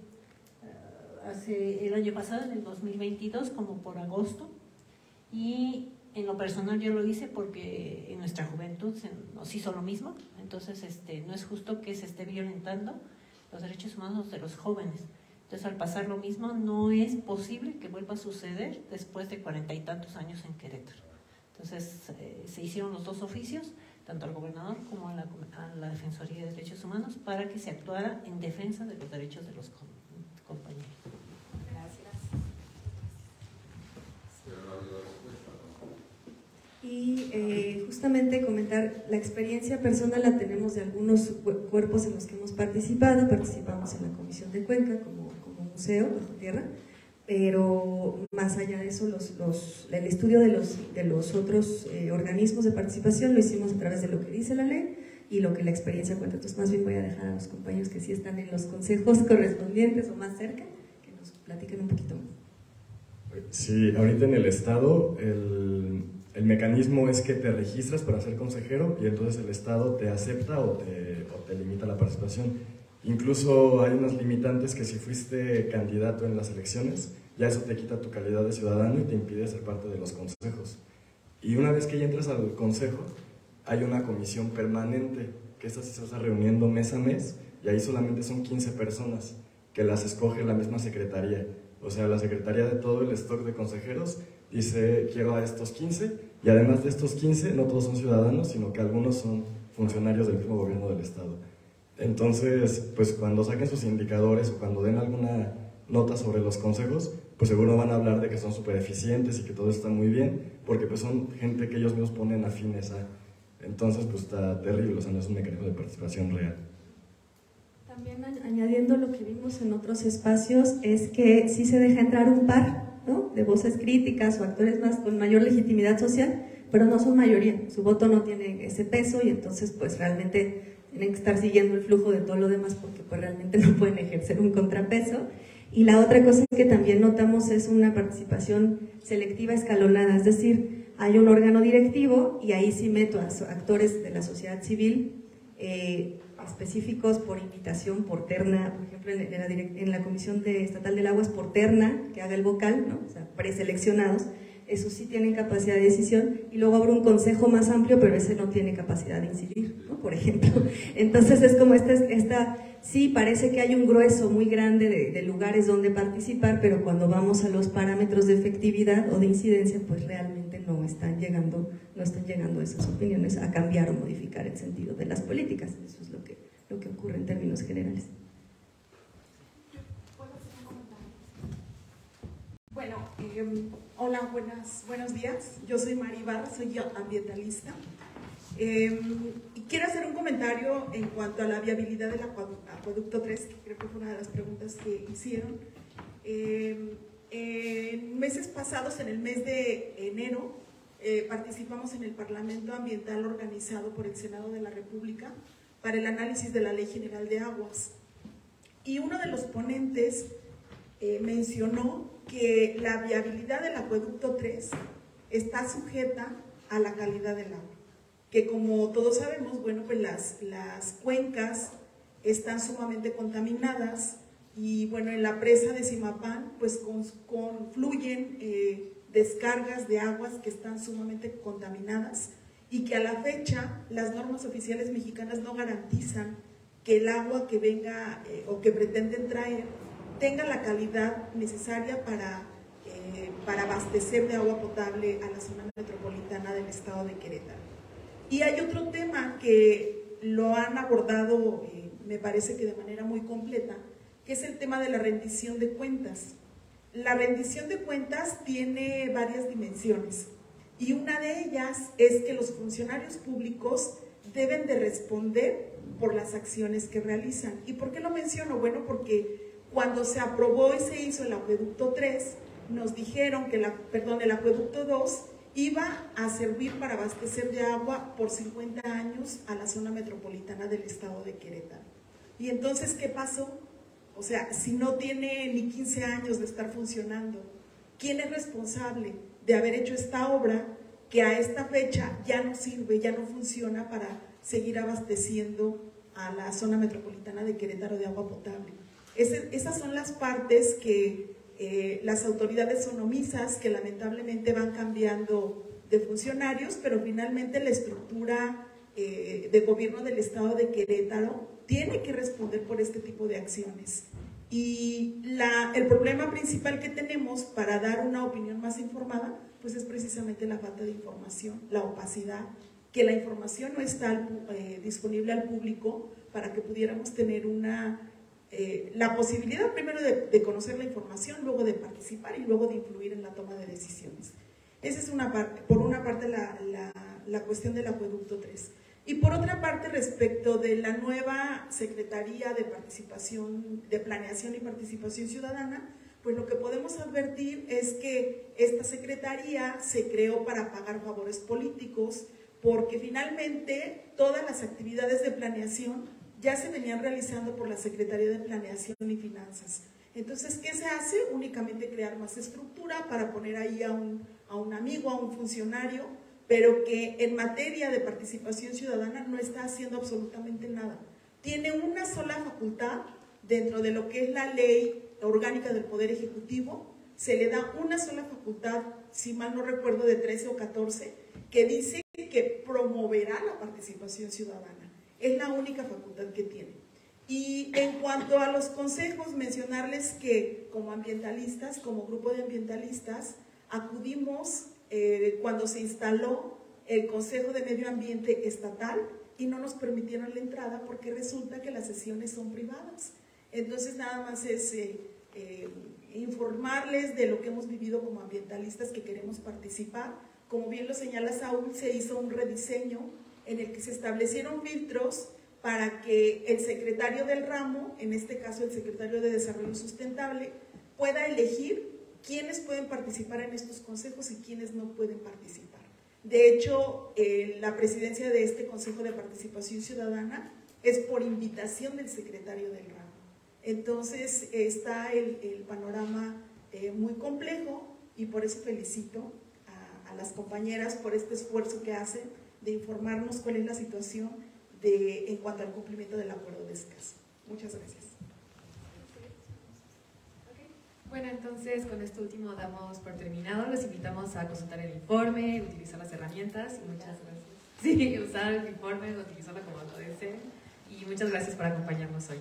el año pasado, en el 2022, como por agosto, y en lo personal yo lo hice porque en nuestra juventud nos hizo lo mismo. Entonces no es justo que se esté violentando los derechos humanos de los jóvenes. Entonces, al pasar lo mismo, no es posible que vuelva a suceder después de 40 y tantos años en Querétaro. Entonces, se hicieron los 2 oficios, tanto al gobernador como a la Defensoría de Derechos Humanos, para que se actuara en defensa de los derechos de los compañeros. Y justamente comentar, la experiencia personal la tenemos de algunos cuerpos en los que hemos participado. Participamos en la Comisión de Cuenca como museo bajo tierra, pero más allá de eso, el estudio de los otros organismos de participación lo hicimos a través de lo que dice la ley y lo que la experiencia cuenta. Entonces más bien voy a dejar a los compañeros que sí están en los consejos correspondientes o más cerca, que nos platiquen un poquito más. Sí, ahorita en el Estado el mecanismo es que te registras para ser consejero y entonces el Estado te acepta o te limita la participación. Incluso hay unas limitantes que si fuiste candidato en las elecciones, ya eso te quita tu calidad de ciudadano y te impide ser parte de los consejos. Y una vez que ya entras al consejo, hay una comisión permanente, que esta sí se está reuniendo mes a mes, y ahí solamente son 15 personas, que las escoge la misma secretaría. O sea, la secretaría de todo el stock de consejeros dice, quiero a estos 15, y además de estos 15, no todos son ciudadanos, sino que algunos son funcionarios del mismo gobierno del Estado. Entonces, pues cuando saquen sus indicadores o cuando den alguna nota sobre los consejos, pues seguro van a hablar de que son súper eficientes y que todo está muy bien, porque pues son gente que ellos mismos ponen afines a. Entonces, pues está terrible, o sea, no es un mecanismo de participación real. También añadiendo lo que vimos en otros espacios, es que sí se deja entrar un par, ¿no?, de voces críticas o actores más con mayor legitimidad social, pero no son mayoría, su voto no tiene ese peso y entonces pues realmente tienen que estar siguiendo el flujo de todo lo demás porque pues realmente no pueden ejercer un contrapeso. Y la otra cosa que también notamos es una participación selectiva escalonada, es decir, hay un órgano directivo y ahí sí meto a actores de la sociedad civil específicos por invitación, por terna, por ejemplo en la Comisión Estatal del Agua es por terna, que haga el vocal, ¿no? O sea, preseleccionados, esos sí tienen capacidad de decisión, y luego habrá un consejo más amplio, pero ese no tiene capacidad de incidir, ¿no? Por ejemplo. Entonces es como sí parece que hay un grueso muy grande de lugares donde participar, pero cuando vamos a los parámetros de efectividad o de incidencia, pues realmente no están llegando esas opiniones a cambiar o modificar el sentido de las políticas. Eso es lo que ocurre en términos generales. Bueno, hola, buenos días. Yo soy Mari Barra, soy ambientalista. Y quiero hacer un comentario en cuanto a la viabilidad del acueducto 3, que creo que fue una de las preguntas que hicieron. En meses pasados, en el mes de enero, participamos en el Parlamento Ambiental organizado por el Senado de la República para el análisis de la Ley General de Aguas. Y uno de los ponentes mencionó que la viabilidad del acueducto 3 está sujeta a la calidad del agua, que como todos sabemos, bueno, pues las cuencas están sumamente contaminadas y bueno, en la presa de Zimapán pues confluyen descargas de aguas que están sumamente contaminadas y que a la fecha las normas oficiales mexicanas no garantizan que el agua que venga o que pretenden traer tenga la calidad necesaria para abastecer de agua potable a la zona metropolitana del estado de Querétaro. Y hay otro tema que lo han abordado, me parece que de manera muy completa, que es el tema de la rendición de cuentas. La rendición de cuentas tiene varias dimensiones y una de ellas es que los funcionarios públicos deben de responder por las acciones que realizan. ¿Y por qué lo menciono? Bueno, porque cuando se aprobó y se hizo el acueducto 3, nos dijeron que el acueducto 2 iba a servir para abastecer de agua por 50 años a la zona metropolitana del estado de Querétaro. Y entonces, ¿qué pasó? O sea, si no tiene ni 15 años de estar funcionando, ¿quién es responsable de haber hecho esta obra que a esta fecha ya no sirve, ya no funciona para seguir abasteciendo a la zona metropolitana de Querétaro de agua potable? Esas son las partes que las autoridades son omisas, que lamentablemente van cambiando de funcionarios, pero finalmente la estructura de gobierno del estado de Querétaro tiene que responder por este tipo de acciones. Y el problema principal que tenemos para dar una opinión más informada, pues es precisamente la falta de información, la opacidad, que la información no está disponible al público para que pudiéramos tener la posibilidad primero de conocer la información, luego de participar y luego de influir en la toma de decisiones. Esa es por una parte la cuestión del acueducto 3. Y por otra parte, respecto de la nueva Secretaría de Planeación y Participación Ciudadana, pues lo que podemos advertir es que esta Secretaría se creó para pagar favores políticos, porque finalmente todas las actividades de planeación ya se venían realizando por la Secretaría de Planeación y Finanzas. Entonces, ¿qué se hace? Únicamente crear más estructura para poner ahí a un amigo, a un funcionario, pero que en materia de participación ciudadana no está haciendo absolutamente nada. Tiene una sola facultad dentro de lo que es la ley orgánica del Poder Ejecutivo, se le da una sola facultad, si mal no recuerdo, de 13 o 14, que dice que promoverá la participación ciudadana. Es la única facultad que tiene. Y en cuanto a los consejos, mencionarles que como ambientalistas, como grupo de ambientalistas, acudimos cuando se instaló el Consejo de Medio Ambiente Estatal y no nos permitieron la entrada porque resulta que las sesiones son privadas. Entonces nada más es informarles de lo que hemos vivido como ambientalistas que queremos participar. Como bien lo señala Saúl, se hizo un rediseño en el que se establecieron filtros para que el secretario del ramo, en este caso el secretario de Desarrollo Sustentable, pueda elegir quiénes pueden participar en estos consejos y quiénes no pueden participar. De hecho, la presidencia de este Consejo de Participación Ciudadana es por invitación del secretario del ramo. Entonces está el panorama muy complejo y por eso felicito a las compañeras por este esfuerzo que hacen de informarnos cuál es la situación en cuanto al cumplimiento del acuerdo de escaso. Muchas gracias. Bueno, entonces con esto último damos por terminado. Los invitamos a consultar el informe, utilizar las herramientas y muchas gracias. Sí, usar el informe, utilizarlo como lo deseen. Y muchas gracias por acompañarnos hoy.